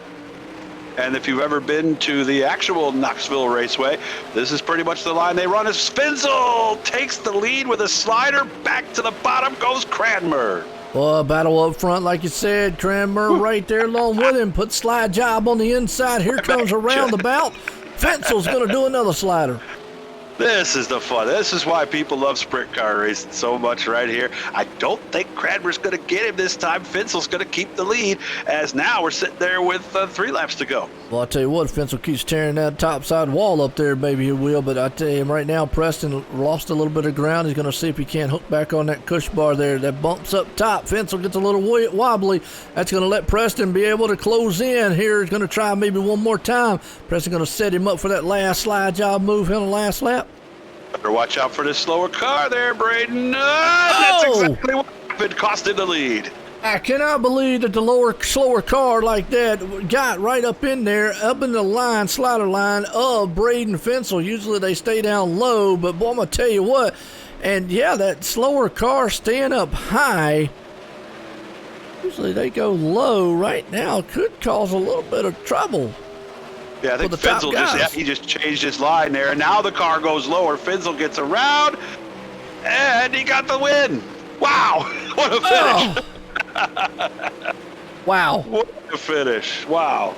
And if you've ever been to the actual Knoxville Raceway, this is pretty much the line they run as Finsel takes the lead with a slider. Back to the bottom goes Cranmer. Well, battle up front, like you said. Cranmer right there along with him. Put slide job on the inside. Here comes a roundabout. Finsel's going to do another slider. This is the fun. This is why people love sprint car racing so much right here. I don't think Cranmer's going to get him this time. Finsel's going to keep the lead, as now we're sitting there with 3 laps to go. Well, I'll tell you what, if Fensel keeps tearing that topside wall up there, maybe he will. But I tell you right now, Preston lost a little bit of ground. He's going to see if he can't hook back on that cush bar there. That bumps up top. Fensel gets a little wobbly. That's going to let Preston be able to close in. Here he's going to try maybe one more time. Preston going to set him up for that last slide job move on the last lap. Better watch out for this slower car there, Braden. That's exactly what happened, costing the lead. I cannot believe that the slower car like that got right up in there, up in the line, slider line of Braden Fensel. Usually they stay down low, but boy, I'm going to tell you what. And yeah, that slower car staying up high, usually they go low. Right now could cause a little bit of trouble. Yeah, I think Fensel just changed his line there, and now the car goes lower. Fensel gets around, and he got the win. Wow, what a finish. Oh. Wow. What a finish. Wow.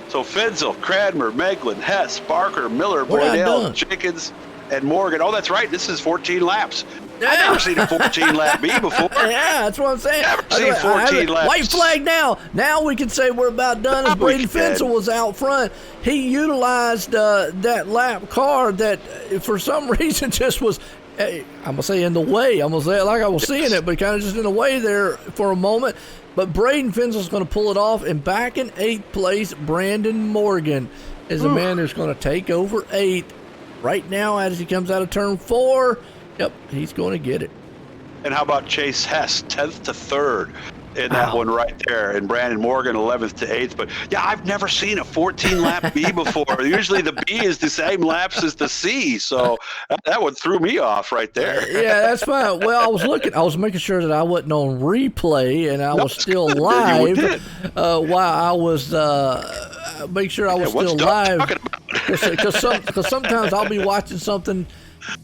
So Fensel, Cranmer, Meglin, Hess, Barker, Miller, Boydell, Jenkins, and Morgan. Oh, that's right. This is 14 laps. Yeah. I've never seen a 14-lap B before. Yeah, that's what I'm saying. Never seen 14 laps. White flag now. Now we can say we're about done. As Braden Fensel was out front, he utilized that lap car that for some reason just was, I'm going to say in the way. I'm going to say it like I was seeing it, but kind of just in the way there for a moment. But Braden Fensel's going to pull it off. And back in 8th place, Brandon Morgan is the man who's going to take over 8th. Right now, as he comes out of turn 4, yep, he's going to get it. And how about Chase Hess, 10th to 3rd in that one right there, and Brandon Morgan 11th to 8th. But yeah, I've never seen a 14-lap B before. Usually the B is the same laps as the C, so that one threw me off right there. Yeah, that's fine. Well, I was making sure that I wasn't on replay and I was still live while I was make sure I was still live. Because sometimes I'll be watching something,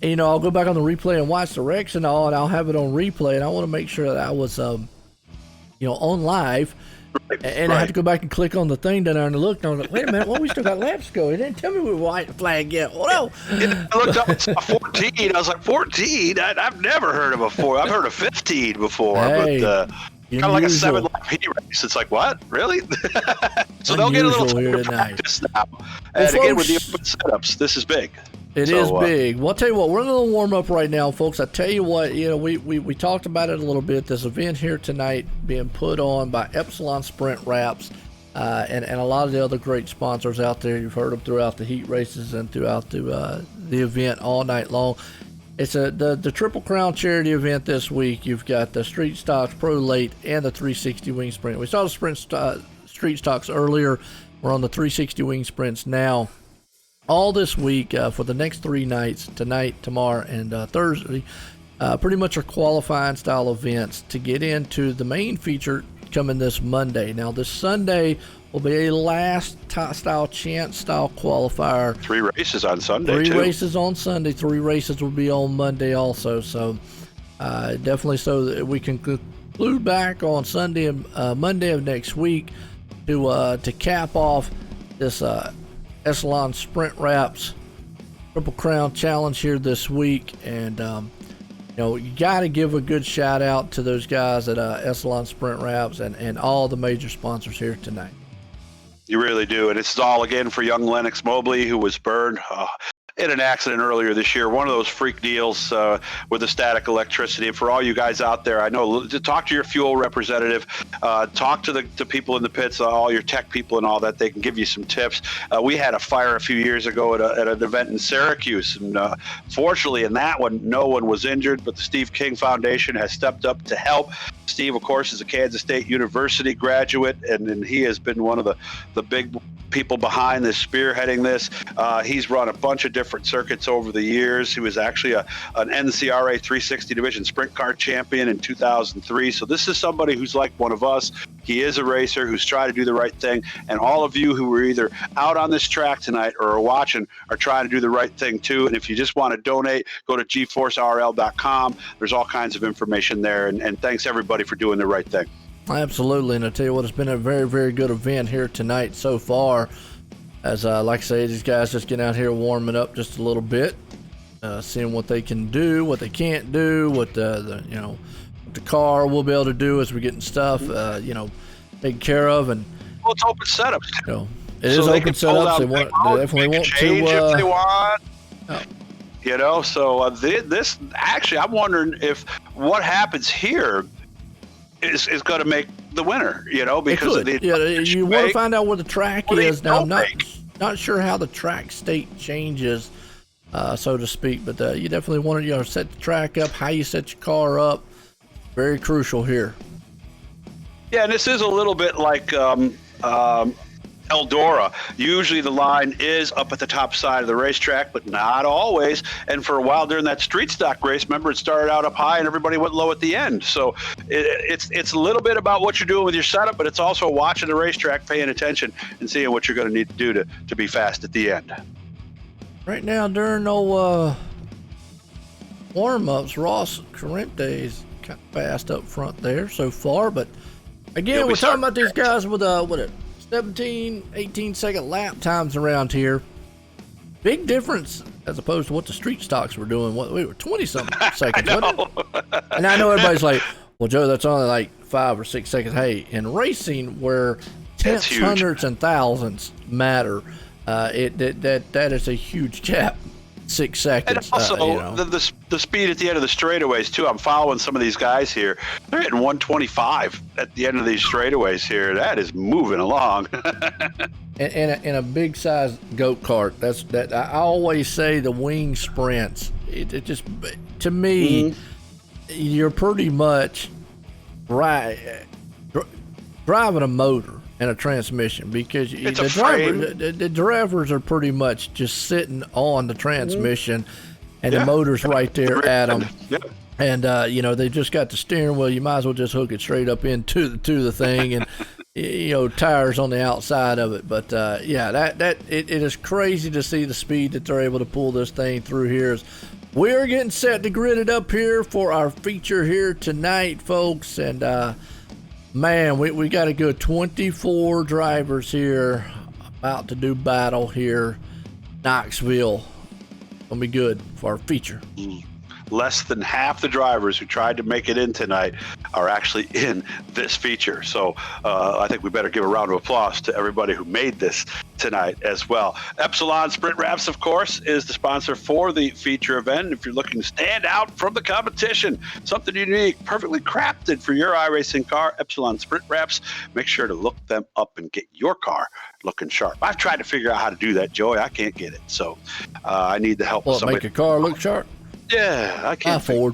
and, I'll go back on the replay and watch the wrecks and all, and I'll have it on replay, and I want to make sure that I was, on live, and I had to go back and click on the thing down there and look, and I was like, wait a minute, we still got laps to go. It didn't tell me we were white flag yet. Oh, no. I looked up and saw 14. I was like, 14? I've never heard of before. I've heard of 15 before, but kind of like a 7-lap heat race. It's like, what? Really? So they'll get a little time to practice now. And again, with the open setups, this is big. It is big. Well, I'll tell you what, we're in a little warm up right now, folks. I tell you what, we talked about it a little bit. This event here tonight being put on by Epsilon Sprint Wraps and a lot of the other great sponsors out there. You've heard them throughout the heat races and throughout the event all night long. It's the Triple Crown charity event this week. You've got the Street Stocks Pro Late and the 360 Wing Sprint. We saw the Street Stocks earlier. We're on the 360 Wing Sprints now. All this week for the next 3 nights, tonight, tomorrow, and Thursday, pretty much are qualifying style events to get into the main feature coming this Monday. Now, this Sunday will be a last style chance style qualifier. 3 races on Sunday, 3 races on Sunday. 3 races will be on Monday also. So definitely so that we can conclude back on Sunday and Monday of next week to cap off this Epsilon Sprint Wraps Triple Crown Challenge here this week. And you got to give a good shout out to those guys at Epsilon Sprint Wraps and all the major sponsors here tonight. You really do. And it's all, again, for young Lennox Mobley, who was burned in an accident earlier this year. One of those freak deals with the static electricity. And for all you guys out there, I know, talk to your fuel representative, talk to the people in the pits, all your tech people and all that. They can give you some tips. We had a fire a few years ago at an event in Syracuse. And fortunately, in that one, no one was injured, but the Steve King Foundation has stepped up to help. Steve, of course, is a Kansas State University graduate, and he has been one of the big people behind this, spearheading this. He's run a bunch of different circuits over the years. He was actually an NCRA 360 Division Sprint Car champion in 2003. So this is somebody who's like one of us. He is a racer who's trying to do the right thing. And all of you who are either out on this track tonight or are watching are trying to do the right thing too. And if you just want to donate, go to GForceRL.com. There's all kinds of information there. And thanks everybody for doing the right thing. Absolutely. And I tell you what, it's been a very, very good event here tonight so far. As like I say, these guys just getting out here warming up just a little bit, seeing what they can do, what they can't do, what the you know, what the car will be able to do as we're getting stuff you know, taken care of. And well, it's open setups. You know, it is open setups. They definitely want to if they want. Oh. You know, so this actually, I'm wondering if what happens here is going to make the winner. You know, because of the you want to find out where the track is. Now, I'm not sure how the track state changes, so to speak, but you definitely want to set the track up, how you set your car up. Very crucial here. Yeah, and this is a little bit like Eldora. Usually the line is up at the top side of the racetrack, but not always. And for a while during that street stock race, remember, it started out up high and everybody went low at the end. So it's a little bit about what you're doing with your setup, but it's also watching the racetrack, paying attention, and seeing what you're going to need to do to be fast at the end. Right now, during no warm-ups, Ross Carente is kind of fast up front there so far, but again, we're talking about these guys with a 17, 18 second lap times around here. Big difference as opposed to what the street stocks were doing. What we were 20-something seconds. And I know everybody's like, well, Joe, that's only like 5 or 6 seconds. Hey, in racing where tenths, hundreds, and thousands matter, that is a huge gap. 6 seconds. And also, you know, the speed at the end of the straightaways, too. I'm following some of these guys here. They're hitting 125 at the end of these straightaways here. That is moving along. in a big size go-kart, that I always say the wing sprints. It just, to me, you're pretty much driving a motor and a transmission, because the drivers are pretty much just sitting on the transmission, and the motor's right there at them. Yep. And you know, they just got the steering wheel. You might as well just hook it straight up into the thing, and you know, tires on the outside of it. But yeah, it is crazy to see the speed that they're able to pull this thing through here. We're getting set to grid it up here for our feature here tonight, folks, and man, we got a good 24 drivers here about to do battle here. Knoxville. Gonna be good for our feature. Less than half the drivers who tried to make it in tonight are actually in this feature. So I think we better give a round of applause to everybody who made this tonight as well. Epsilon Sprint Wraps, of course, is the sponsor for the feature event. If you're looking to stand out from the competition, something unique, perfectly crafted for your iRacing car, Epsilon Sprint Wraps, make sure to look them up and get your car looking sharp. I've tried to figure out how to do that, Joey. I can't get it. So I need the help of somebody. Make your car look sharp? Yeah, I can't. Ford.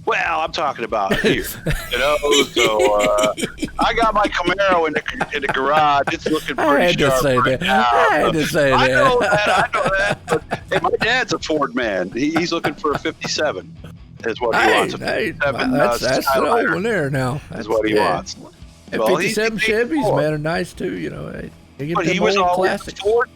Well, I'm talking about here, you know. So I got my Camaro in the garage. It's looking pretty sharp right now. I had to say that. I know that. But hey, my dad's a Ford man. He's looking for a 57. Is what he wants. That's the old one there now. Is what he wants. And 57 Chevys, man, are nice too. You know, but he was always Ford.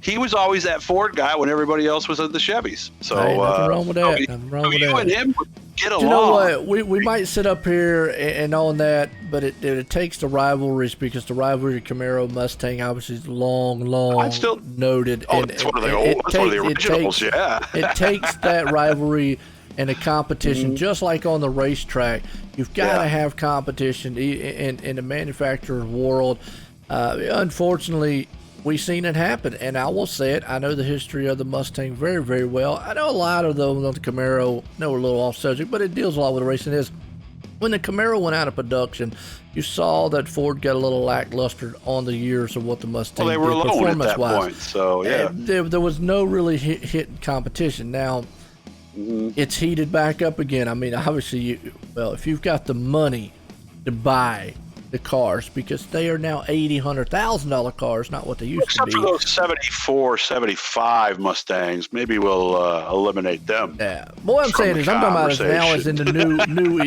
He was always that Ford guy when everybody else was in the Chevys. So nothing wrong with that. You and him would get along. You know what? We might sit up here and on that, but it takes the rivalries, because the rivalry of Camaro Mustang obviously is long noted. Oh, it's one of the originals. It takes that rivalry and the competition, just like on the racetrack. You've got to have competition in the manufacturer world. Unfortunately, we've seen it happen, and I will say it. I know the history of the Mustang very, very well. I know a lot of them on the Camaro. I know we're a little off subject, but it deals a lot with racing. Is when the Camaro went out of production, you saw that Ford got a little lackluster on the years of what the Mustang they were did alone at that performance-wise. point, so yeah. There was no really hit competition. Now, it's heated back up again. I mean, obviously, if you've got the money to buy the cars, because they are now $100,000 cars, not what they used to be. Except for those 74, 75 Mustangs, maybe we'll eliminate them. Yeah. What I'm saying is, I'm talking about now is in the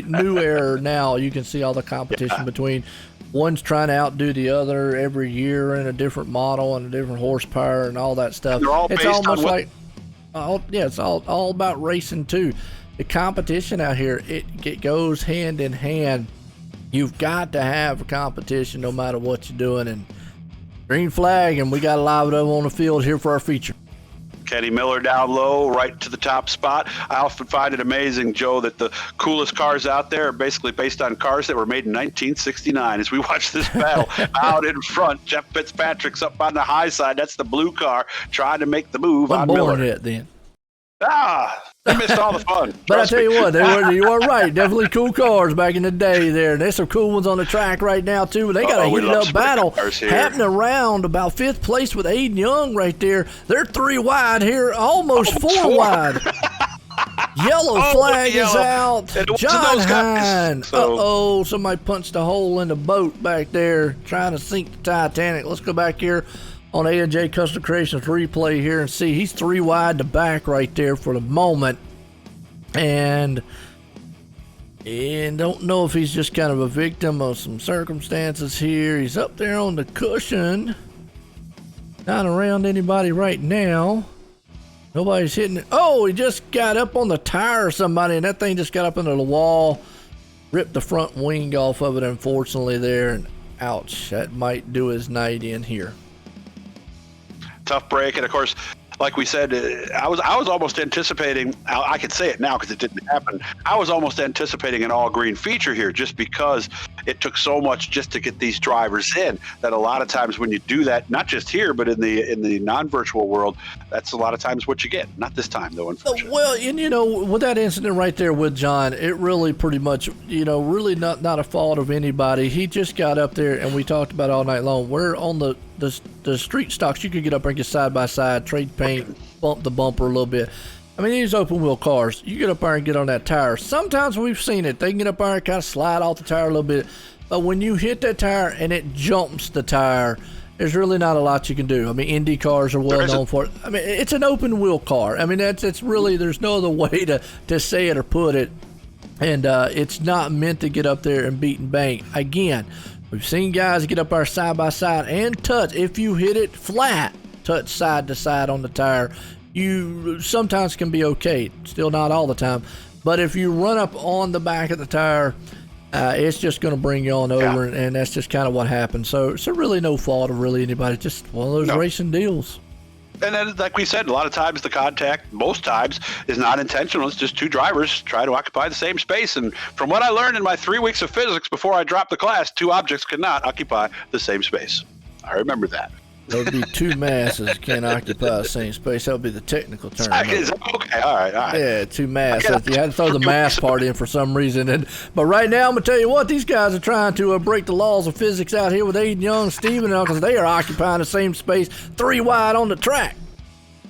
new era. Now you can see all the competition between one's trying to outdo the other every year in a different model and a different horsepower and all that stuff. They're all it's based almost on like, it's all about racing too. The competition out here, it goes hand in hand. You've got to have a competition no matter what you're doing, and Green flag, and we got a live up on the field here for our feature. Kenny Miller down low, right to the top spot. I often find it amazing, Joe, that the coolest cars out there are basically based on cars that were made in 1969. As we watch this battle out in front, Jeff Fitzpatrick's up on the high side. That's the blue car trying to make the move on Miller. Born yet then. They missed all the fun. But I tell you what, you are right. Definitely cool cars back in the day there. There's some cool ones on the track right now, too. They got a heated up battle happening around about 5th place with Aiden Young right there. They're 3 wide here, almost 4 wide. Yellow flag is out. John Hine. Uh-oh, somebody punched a hole in the boat back there trying to sink the Titanic. Let's go back here on A&J Custom Creations replay here and see he's 3 wide to back right there for the moment, and don't know if he's just kind of a victim of some circumstances here. He's up there on the cushion, not around anybody right now. Nobody's hitting it. Oh, he just got up on the tire or somebody, and that thing just got up into the wall, ripped the front wing off of it, unfortunately there, and ouch, that might do his night in here. Tough break, and of course, like we said, I was almost anticipating. I can say it now because it didn't happen. I was almost anticipating an all green feature here, just because it took so much just to get these drivers in. That a lot of times when you do that, not just here, but in the non-virtual world, that's a lot of times what you get. Not this time, though, unfortunately. Well, and with that incident right there with John, it really pretty much, really not a fault of anybody. He just got up there, and we talked about it all night long. We're on the street stocks. You could get up there and get side by side, trade paint, bump the bumper a little bit. I mean, these open wheel cars, you get up there and get on that tire. Sometimes we've seen it. They can get up there and kind of slide off the tire a little bit. But when you hit that tire and it jumps the tire, there's really not a lot you can do. I mean, Indy cars are well known for it. I mean, it's an open wheel car. I mean, it's really, there's no other way to say it or put it. And it's not meant to get up there and beat and bang. Again, we've seen guys get up there side by side and touch. If you hit it flat, touch side to side on the tire, you sometimes can be okay. Still not all the time. But if you run up on the back of the tire, it's just going to bring you on over, and that's just kind of what happened. So it's really no fault of really anybody. Just one of those racing deals. And then, like we said, a lot of times the contact, most times, is not intentional. It's just 2 drivers try to occupy the same space. And from what I learned in my 3 weeks of physics before I dropped the class, 2 objects cannot occupy the same space. I remember that. That would be 2 masses can't occupy the same space. That would be the technical term. Okay, all right. Yeah, 2 mass. You had to throw the mass part in for some reason. But right now, I'm going to tell you what, these guys are trying to break the laws of physics out here with Aiden Young, Steven, because they are occupying the same space, 3 wide on the track.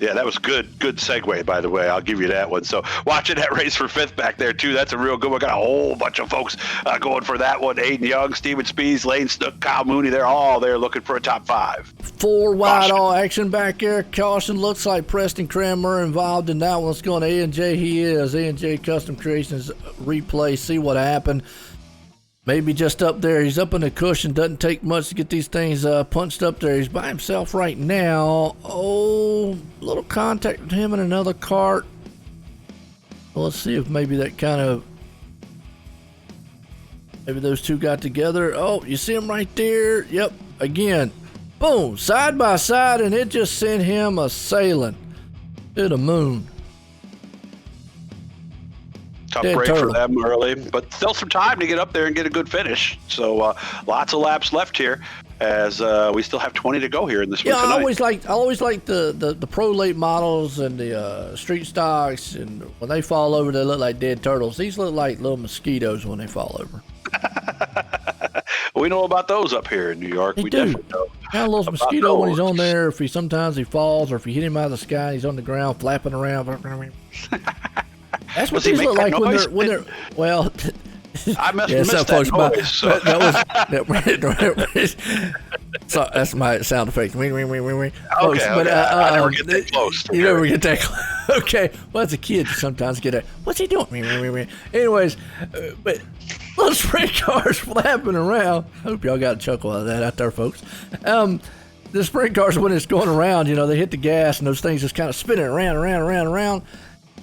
Yeah, that was good segue, by the way. I'll give you that one. So watching that race for 5th back there, too, that's a real good one. Got a whole bunch of folks going for that one. Aiden Young, Steven Spees, Lane Snook, Kyle Mooney, they're all there looking for a top 5. 4 wide all action back there. Caution, looks like Preston Cranmer involved in that one. Let's go on A&J. He is. A&J Custom Creations replay. See what happened. Maybe just up there. He's up in the cushion. Doesn't take much to get these things punched up there. He's by himself right now. Oh, little contact with him in another cart. Well, let's see if maybe that kind of... Maybe those 2 got together. Oh, you see him right there? Yep. Again. Boom. Side by side, and it just sent him a-sailing to the moon. Tough break for them early, but still some time to get up there and get a good finish. So lots of laps left here, as we still have 20 to go here in this one tonight. I always like the pro late models and the street stocks, and when they fall over, they look like dead turtles. These look like little mosquitoes when they fall over. We know about those up here in New York. We do. Definitely know. Kind of little mosquito when he's on there. If sometimes he falls, or if you hit him out of the sky, he's on the ground flapping around. That's what these look like when they're well. I missed that noise. So that's my sound effect. Okay, but I never get that close. You never get that close. Okay, well, as a kid, you sometimes get a, what's he doing? Anyways, but little sprint cars flapping around. Hope y'all got a chuckle out of that out there, folks. The sprint cars, when it's going around, they hit the gas and those things just kind of spinning around.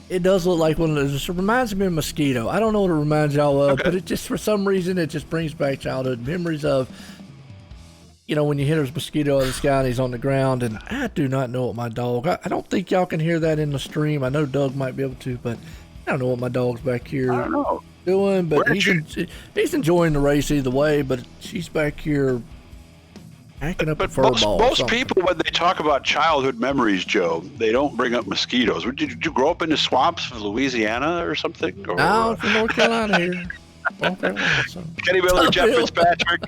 It does look like one of those. It reminds me of a mosquito. I don't know what it reminds y'all of, but it just, for some reason, it just brings back childhood memories of you know, when you hear there's a mosquito in the sky and he's on the ground, and I do not know what my dog, I don't think y'all can hear that in the stream. I know Doug might be able to, but I don't know what my dog's back here doing, but he's enjoying the race either way, but she's back here acting up a fur ball. Most people, when they talk about childhood memories, Joe, they don't bring up mosquitoes. Did you grow up in the swamps of Louisiana or something? Or, no, from North Carolina here. Kenny Miller, Jeff Fitzpatrick.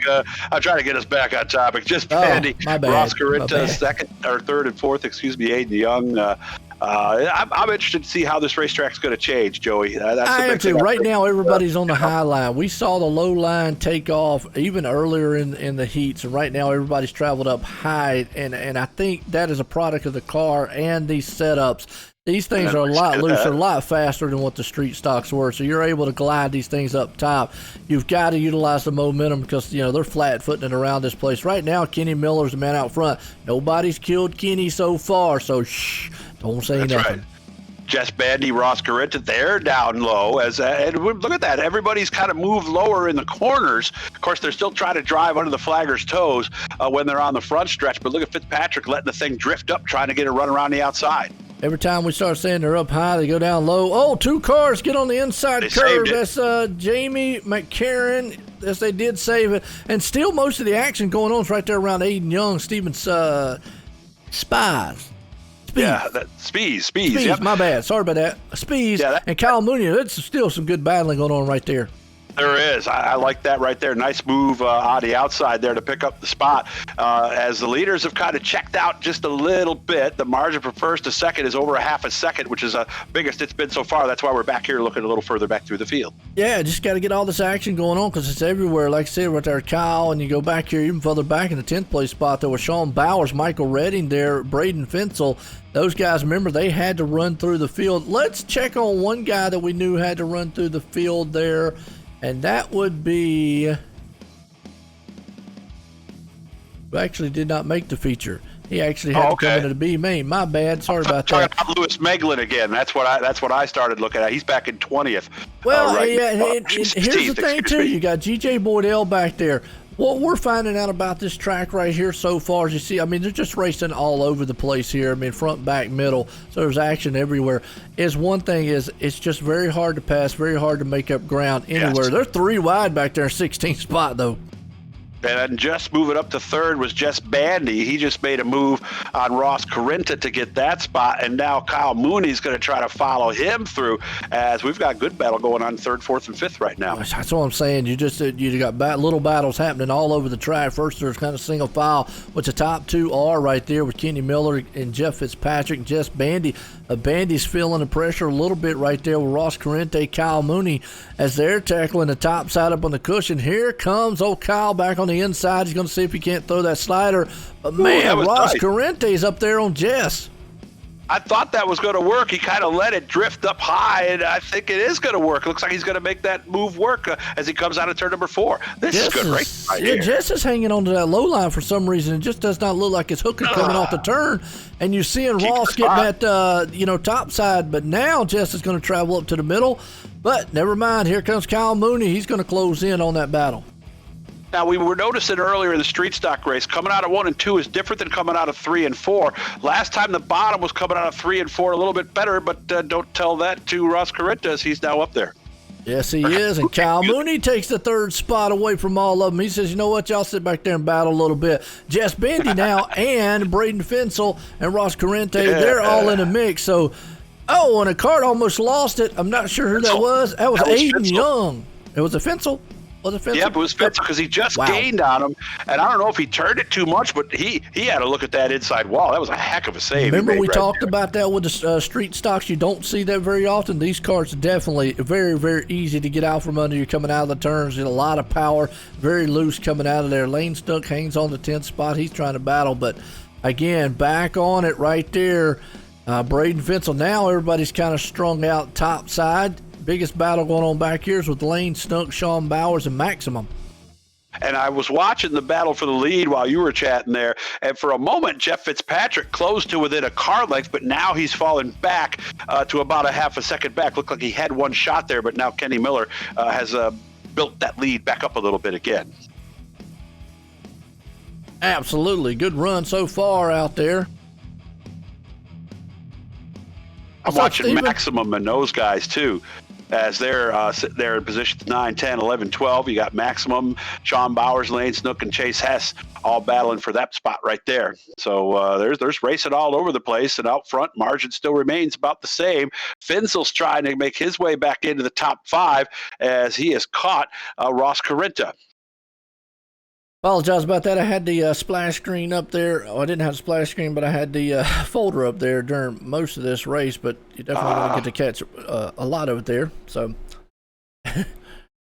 I'm trying to get us back on topic. Just Andy, Ross Corinta, second or third and fourth. Excuse me, Aiden Young. I'm interested to see how this racetrack's going to change, Joey. I am too. Right now, everybody's on the high line. We saw the low line take off even earlier in the heats, and right now everybody's traveled up high, and I think that is a product of the car and these setups. These things are a lot looser, a lot faster than what the street stocks were, so you're able to glide these things up top. You've got to utilize the momentum because, you know, they're flat-footing it around this place. Right now, Kenny Miller's the man out front. Nobody's killed Kenny so far, so shh, don't say nothing. Right. Jess Bandy, Ross Corinta, they're down low. And look at that. Everybody's kind of moved lower in the corners. Of course, they're still trying to drive under the flagger's toes when they're on the front stretch. But look at Fitzpatrick letting the thing drift up, trying to get a run around the outside. Every time we start saying they're up high, they go down low. Oh, two cars get on the inside curve. That's Jamie McCarran. Yes, they did save it. And still most of the action going on is right there around Aiden Young, Stevens Spies. Yeah, Spees. Yep. My bad. Sorry about that. Spees and Kyle Mooney. That's still some good battling going on right there. There is. I like that right there. Nice move on the outside there to pick up the spot. As the leaders have kind of checked out just a little bit, the margin from first to second is over a half a second, which is the biggest it's been so far. That's why we're back here looking a little further back through the field. Yeah, just got to get all this action going on because it's everywhere. Like I said, right there, Kyle, and you go back here even further back in the 10th place spot, there was Sean Bowers, Michael Redding there, Braden Fensel. Those guys, remember, they had to run through the field. Let's check on one guy that we knew had to run through the field there. And that would be, who actually did not make the feature. He actually had to come into the B main. My bad. Sorry about that. Lewis Meglin again. That's what I started looking at. He's back in 20th. Well, here's the thing too. You got GJ Boydell back there. What we're finding out about this track right here so far, as you see, I mean, they're just racing all over the place here. I mean, front, back, middle, so there's action everywhere. One thing is it's just very hard to pass, very hard to make up ground anywhere. Yes. They're 3 wide back there, 16th spot, though. And just moving up to third was Jess Bandy. He just made a move on Ross Corinta to get that spot, and now Kyle Mooney's going to try to follow him through as we've got good battle going on third, fourth, and fifth right now. That's what I'm saying. You got little battles happening all over the track. First, there's kind of single file, which the top two are right there with Kenny Miller and Jeff Fitzpatrick and Jess Bandy. Bandy's feeling the pressure a little bit right there with Ross Corinta, Kyle Mooney, as they're tackling the top side up on the cushion. Here comes old Kyle back on the inside. He's going to see if he can't throw that slider. But man, Ross Corinte's up there on Jess. I thought that was going to work. He kind of let it drift up high, and I think it is going to work. It looks like he's going to make that move work as he comes out of turn number 4. This is good racing right here. Jess is hanging on to that low line for some reason. It just does not look like his hook is coming off the turn, and you're seeing Ross getting that top side. But now Jess is going to travel up to the middle. But never mind. Here comes Kyle Mooney. He's going to close in on that battle. Now, we were noticing earlier in the street stock race, coming out of 1 and 2 is different than coming out of 3 and 4. Last time the bottom was coming out of 3 and 4 a little bit better, but don't tell that to Ross Corinta as he's now up there. Yes, he is, and Kyle Mooney takes the third spot away from all of them. He says, you know what, y'all sit back there and battle a little bit. Jess Bandy now and Braden Fensel and Ross Corinta, they're all in the mix. So, and a cart almost lost it. I'm not sure who that was. That was Aiden Young. It was a Fensel. Yep, it was Fensel because he just gained on him, and I don't know if he turned it too much, but he had to look at that inside wall. That was a heck of a save. Remember we talked about that with the street stocks. You don't see that very often. These carts are definitely very, very easy to get out from under. You're coming out of the turns. A lot of power, very loose coming out of there. Lane Stuck hangs on the 10th spot. He's trying to battle, but again, back on it right there. Braden Fensel. Now everybody's kind of strung out top side. Biggest battle going on back here is with Lane Stunk, Sean Bowers, and Maximum. And I was watching the battle for the lead while you were chatting there, and for a moment, Jeff Fitzpatrick closed to within a car length, but now he's fallen back to about a half a second back. Looked like he had one shot there, but now Kenny Miller has built that lead back up a little bit again. Absolutely. Good run so far out there. I'm watching Maximum and those guys, too, as they're in positions 9, 10, 11, 12. You got Maximum, Sean Bowers, Lane Snook, and Chase Hess all battling for that spot right there. So there's racing all over the place, and out front, margin still remains about the same. Finzel's trying to make his way back into the top 5 as he has caught Ross Carinta. Apologize about that. I had the splash screen up there. Oh, I didn't have the splash screen, but I had the folder up there during most of this race. But you definitely going to get to catch a lot of it there. So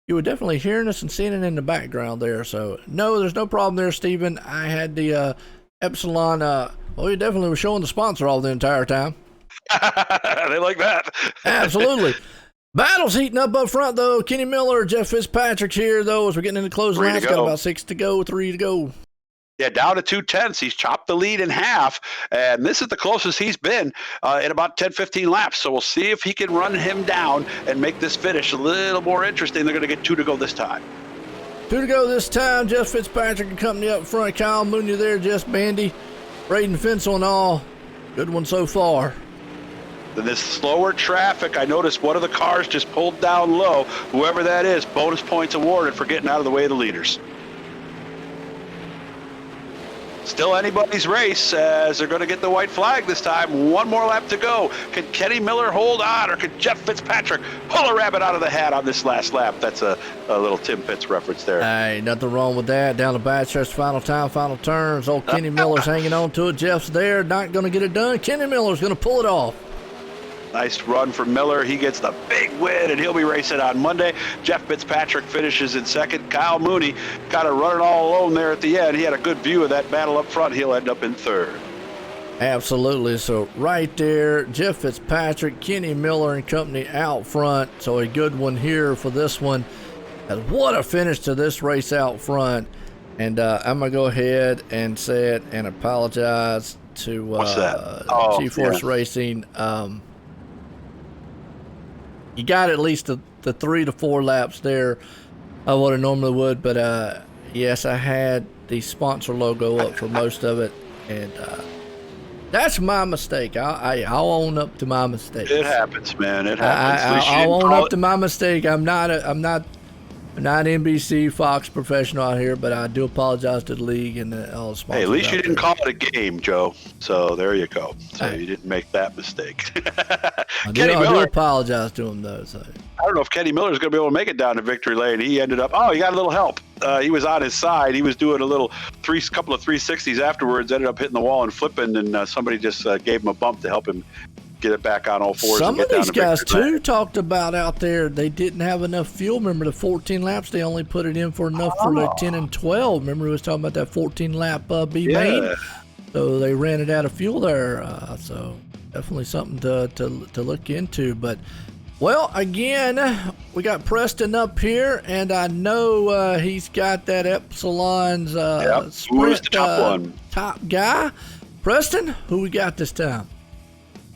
you were definitely hearing us and seeing it in the background there. So no, there's no problem there, Stephen. I had the Epsilon. Well, you definitely were showing the sponsor all the entire time. They like that. Absolutely. Battle's heating up front, though. Kenny Miller, Jeff Fitzpatrick here, though, as we're getting into closing laps. Got about 6 to go, 3 to go. Yeah, down to 2/10. He's chopped the lead in half, and this is the closest he's been in about 10, 15 laps. So we'll see if he can run him down and make this finish a little more interesting. They're going to get 2 to go this time. 2 to go this time. Jeff Fitzpatrick and company up front. Kyle Mooney there, Jess Bandy, Braden Fensel and all. Good one so far. In this slower traffic, I noticed one of the cars just pulled down low. Whoever that is, bonus points awarded for getting out of the way of the leaders. Still anybody's race as they're going to get the white flag this time. 1 more lap to go. Can Kenny Miller hold on, or can Jeff Fitzpatrick pull a rabbit out of the hat on this last lap? That's a little Tim Pitts reference there. Hey, nothing wrong with that. Down the back stretch, final time, final turns. Old Kenny Miller's hanging on to it. Jeff's there, not going to get it done. Kenny Miller's going to pull it off. Nice run for Miller. He gets the big win, and he'll be racing on Monday. Jeff Fitzpatrick finishes in second. Kyle Mooney kind of running all alone there at the end. He had a good view of that battle up front. He'll end up in third. Absolutely. So right there, Jeff Fitzpatrick, Kenny Miller and company out front. So a good one here for this one. And what a finish to this race out front. And I'm going to go ahead and say it and apologize to GForce Racing. You got at least the 3 to 4 laps there of what I normally would, but yes, I had the sponsor logo up for most of it, and that's my mistake. I'll own up to my mistake. It happens, man. It happens. I'll own up to my mistake. I'm not NBC, Fox professional out here, but I do apologize to the league and all the sponsors. Hey, at least you didn't call it a game, Joe. So there you go. So you didn't make that mistake. I do apologize to him, though. So. I don't know if Kenny Miller's going to be able to make it down to victory lane. He ended up, he got a little help. He was on his side. He was doing a couple of 360s afterwards, ended up hitting the wall and flipping, and somebody just gave him a bump to help him get it back on all fours. Some of these guys, too, talked about out there they didn't have enough fuel. Remember the 14 laps, they only put it in for enough for like 10 and 12. Remember we was talking about that 14-lap B-main? So they ran it out of fuel there. So definitely something to look into. But, well, again, we got Preston up here, and I know he's got that Epsilon's sprint the top one? Top guy. Preston, who we got this time?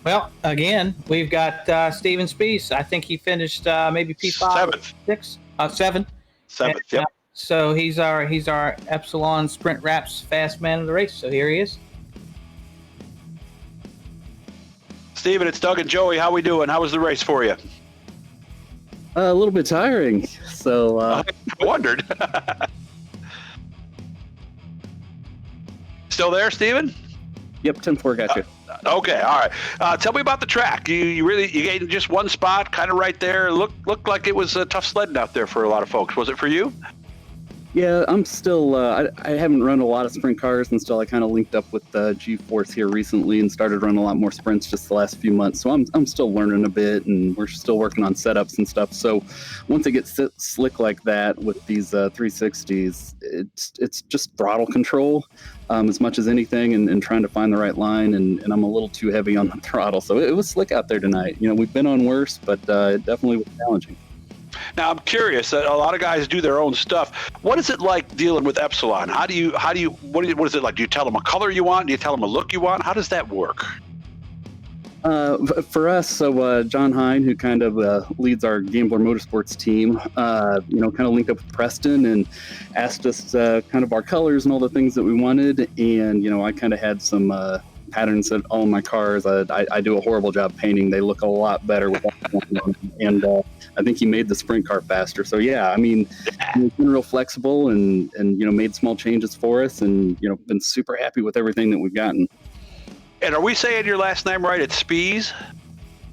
Well, again, we've got Steven Spieth. I think he finished maybe P5, 6, 7. 7th, yep. So he's our Epsilon Sprint Wraps fast man of the race. So here he is. Steven, it's Doug and Joey. How we doing? How was the race for you? A little bit tiring. So I wondered. Still there, Steven? Yep, 10-4 got you. Okay, all right. Tell me about the track. You gained just one spot, kind of right there. Looked like it was tough sledding out there for a lot of folks. Was it for you? Yeah, I'm still. I haven't run a lot of sprint cars until I kind of linked up with GForce here recently and started running a lot more sprints just the last few months. So I'm still learning a bit, and we're still working on setups and stuff. So once it gets slick like that with these 360s, it's just throttle control as much as anything, and trying to find the right line. And I'm a little too heavy on the throttle, so it was slick out there tonight. You know, we've been on worse, but it definitely was challenging. Now I'm curious. A lot of guys do their own stuff. What is it like dealing with Epsilon? What is it like? Do you tell them a color you want? Do you tell them a look you want? How does that work? For us, so John Hine, who kind of leads our Gambler Motorsports team, kind of linked up with Preston and asked us kind of our colors and all the things that we wanted. And, I kind of had some patterns at all my cars. I do a horrible job painting. They look a lot better with that on. And I think he made the sprint car faster. So, yeah, I mean, he's been real flexible and made small changes for us and, been super happy with everything that we've gotten. And are we saying your last name right? It's Spees?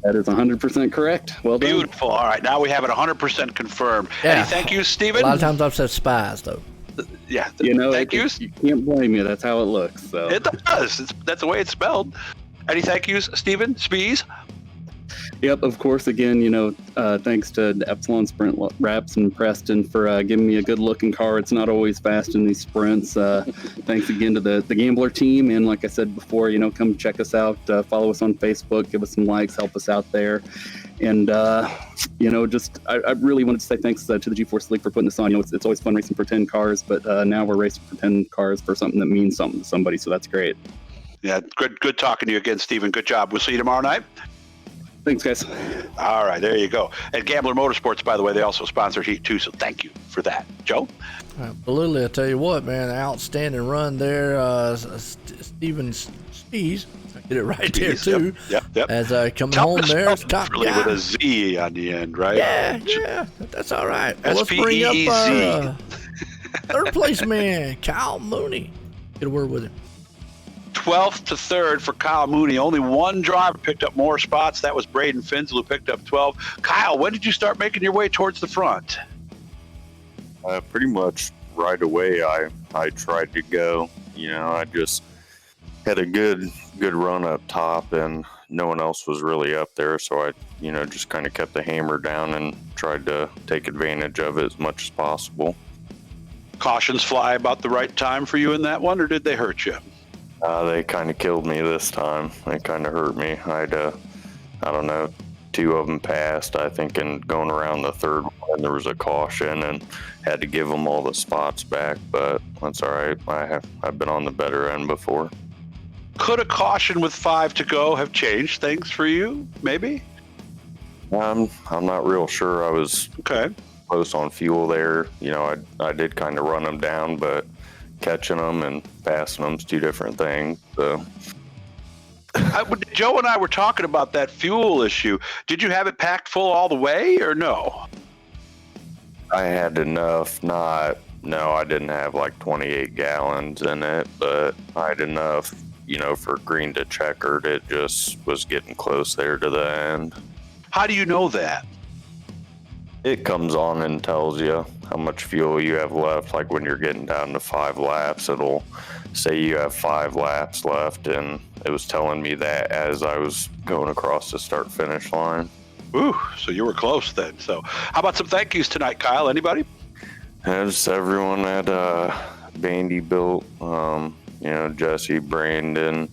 That is 100% correct. Well done. Beautiful. All right. Now we have it 100% confirmed. Yeah. Any thank yous, Stephen? A lot of times I've said spies, though. Yeah. Thank yous? You can't blame you. That's how it looks. So. It does. That's the way it's spelled. Any thank yous, Stephen? Spees? Yep, of course. Again, thanks to Epsilon Sprint Wraps and Preston for giving me a good-looking car. It's not always fast in these sprints. Thanks again to the Gambler team. And like I said before, come check us out. Follow us on Facebook. Give us some likes. Help us out there. And, I really wanted to say thanks to the GeForce League for putting this on. It's always fun racing for 10 cars, but now we're racing for 10 cars for something that means something to somebody. So that's great. Yeah, good talking to you again, Stephen. Good job. We'll see you tomorrow night. Thanks, guys. All right, there you go. And Gambler Motorsports, by the way, they also sponsor Heat too, so thank you for that. Joe? Absolutely. I tell you what, man, outstanding run there. Stephen Spees, I get it right there, too. Yep. As coming home there, top really guy. with a Z on the end, right? Yeah, that's all right. Well, let's bring S-P-E-E-Z. up third place man, Kyle Mooney. Get a word with him. 12th to 3rd for Kyle Mooney. Only one driver picked up more spots. That was Braden Finzel, who picked up 12. Kyle, when did you start making your way towards the front? Pretty much right away. I tried to go. I just had a good run up top, and no one else was really up there. So I, just kind of kept the hammer down and tried to take advantage of it as much as possible. Cautions fly about the right time for you in that one, or did they hurt you? They kind of killed me this time. They kind of hurt me. I had, I don't know, 2 of them passed, I think, and going around the third one, there was a caution and had to give them all the spots back, but that's all right. I've been on the better end before. Could a caution with 5 to go have changed things for you, maybe? I'm not real sure. I was close on fuel there. I did kind of run them down, but catching them and passing them is 2 different things. So. Joe and I were talking about that fuel issue. Did you have it packed full all the way or no? I had enough. No, I didn't have like 28 gallons in it, but I had enough, for green to checkered. It just was getting close there to the end. How do you know that? It comes on and tells you how much fuel you have left. Like when you're getting down to 5 laps, it'll say you have 5 laps left, and it was telling me that as I was going across the start-finish line. Ooh, so you were close then. So how about some thank yous tonight, Kyle? Anybody? Just everyone at Bandy Built, Jesse, Brandon,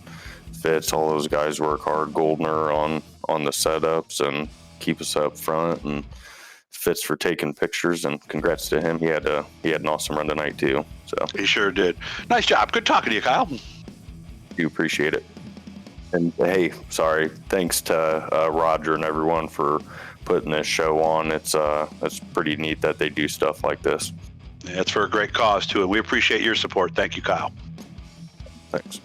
Fitz, all those guys work hard. Goldner on the setups and keep us up front, and Fitz for taking pictures, and congrats to him. He had an awesome run tonight too. So he sure did. Nice job. Good talking to you, Kyle. Do appreciate it. And hey, sorry. Thanks to Roger and everyone for putting this show on. It's pretty neat that they do stuff like this. Yeah, it's for a great cause too, and we appreciate your support. Thank you, Kyle. Thanks.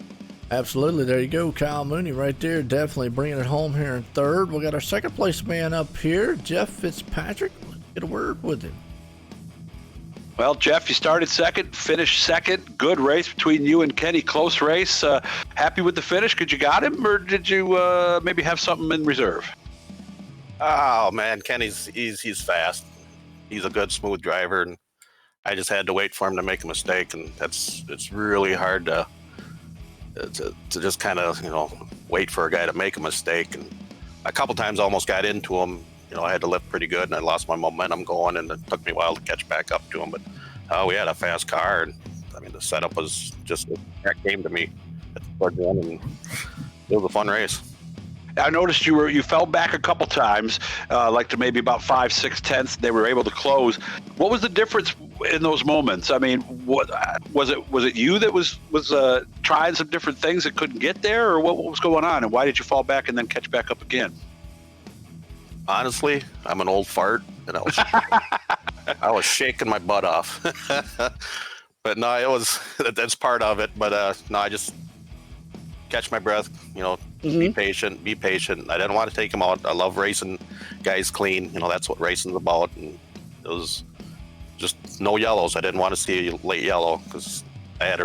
Absolutely. There you go. Kyle Mooney right there. Definitely bringing it home here in 3rd. We got our 2nd place man up here, Jeff Fitzpatrick. Let's get a word with him. Well, Jeff, you started 2nd, finished 2nd. Good race between you and Kenny. Close race. Happy with the finish? Could you got him, or did you maybe have something in reserve? Oh man, Kenny's he's fast. He's a good, smooth driver, and I just had to wait for him to make a mistake, and it's really hard to just kind of wait for a guy to make a mistake. And a couple times I almost got into him. I had to lift pretty good, and I lost my momentum going, and it took me a while to catch back up to him. But we had a fast car, and the setup was just that came to me towards the end, and it was a fun race. I noticed you fell back a couple times, like to maybe about 5-6 tenths. They were able to close. What was the difference in those moments? I mean, what was it? Was it you that was trying some different things that couldn't get there, or what was going on? And why did you fall back and then catch back up again? Honestly, I'm an old fart, and I was shaking my butt off. But no, that's part of it. But no, I just catch my breath, be patient. I didn't want to take him out. I love racing guys clean. That's what racing's about. And it was just no yellows. I didn't want to see a late yellow because I had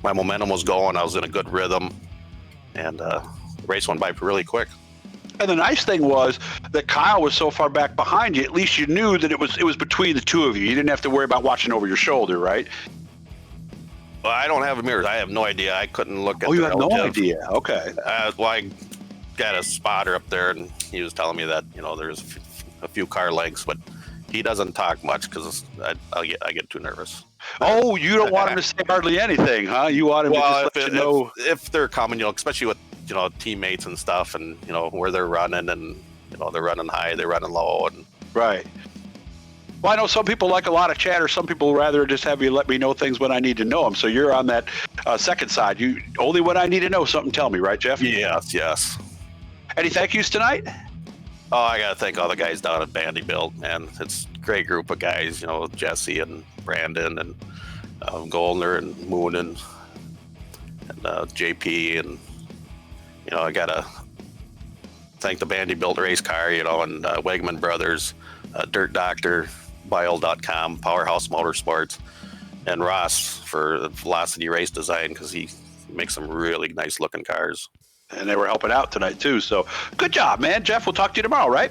my momentum was going. I was in a good rhythm, and the race went by really quick. And the nice thing was that Kyle was so far back behind you. At least you knew that it was between the two of you. You didn't have to worry about watching over your shoulder, right? Well, I don't have a mirror. I have no idea. I couldn't look at. Oh, you have no idea. Okay. Well, I got a spotter up there, and he was telling me that there's a few car lengths, but he doesn't talk much because I get too nervous. Oh, you don't want him to say hardly anything, huh? You want him to just let you know if they're coming, especially with teammates and stuff, and where they're running, and they're running high, they're running low, and right. Well, I know some people like a lot of chatter. Some people rather just have you let me know things when I need to know them. So you're on that second side. You only when I need to know something, tell me, right, Jeff? Yes. Any thank yous tonight? Oh, I got to thank all the guys down at Vanderbilt, man. It's a great group of guys, Jesse and Brandon and Goldner and Moon and JP. And, I got to thank the Vanderbilt race car, and Wegman Brothers, Dirt Doctor, Bile.com, Powerhouse Motorsports, and Ross for Velocity Race Design because he makes some really nice looking cars. And they were helping out tonight too. So good job, man. Jeff, we'll talk to you tomorrow, right?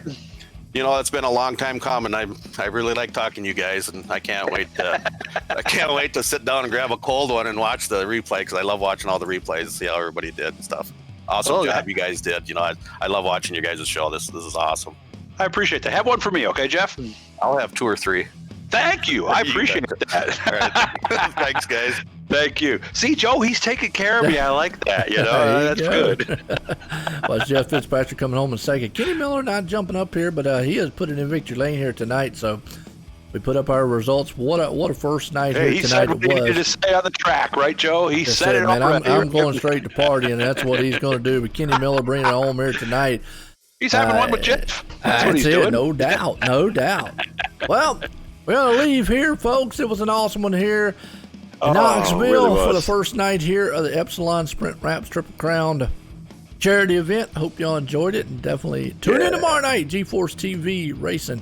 It's been a long time coming. I really like talking to you guys, and I can't wait to sit down and grab a cold one and watch the replay because I love watching all the replays and see how everybody did and stuff. Awesome job you guys did. I love watching you guys' show. This is awesome. I appreciate that. Have one for me, okay, Jeff? I'll have 2 or 3. Thank you. I appreciate that. All right. Thanks, guys. Thank you. See, Joe, he's taking care of me. I like that. That's good. Well, it's Jeff Fitzpatrick coming home in second. Kenny Miller not jumping up here, but he has put it in victory lane here tonight. So we put up our results. What a first night here he tonight said it we was. needed to stay on the track, right, Joe? He said it man, already. I'm going straight to party, and that's what he's going to do. But Kenny Miller bringing it home here tonight. He's having one with Jeff. That's what he's doing. No doubt. Well, we're going to leave here, folks. It was an awesome one here in Knoxville really for the first night here of the Epsilon Sprint Wraps Triple Crown charity event. Hope y'all enjoyed it, and definitely tune in tomorrow night, GForceTV Racing.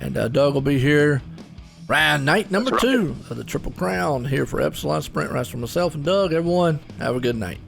And Doug will be here around night number 2 of the Triple Crown here for Epsilon Sprint Wraps. For myself and Doug, everyone, have a good night.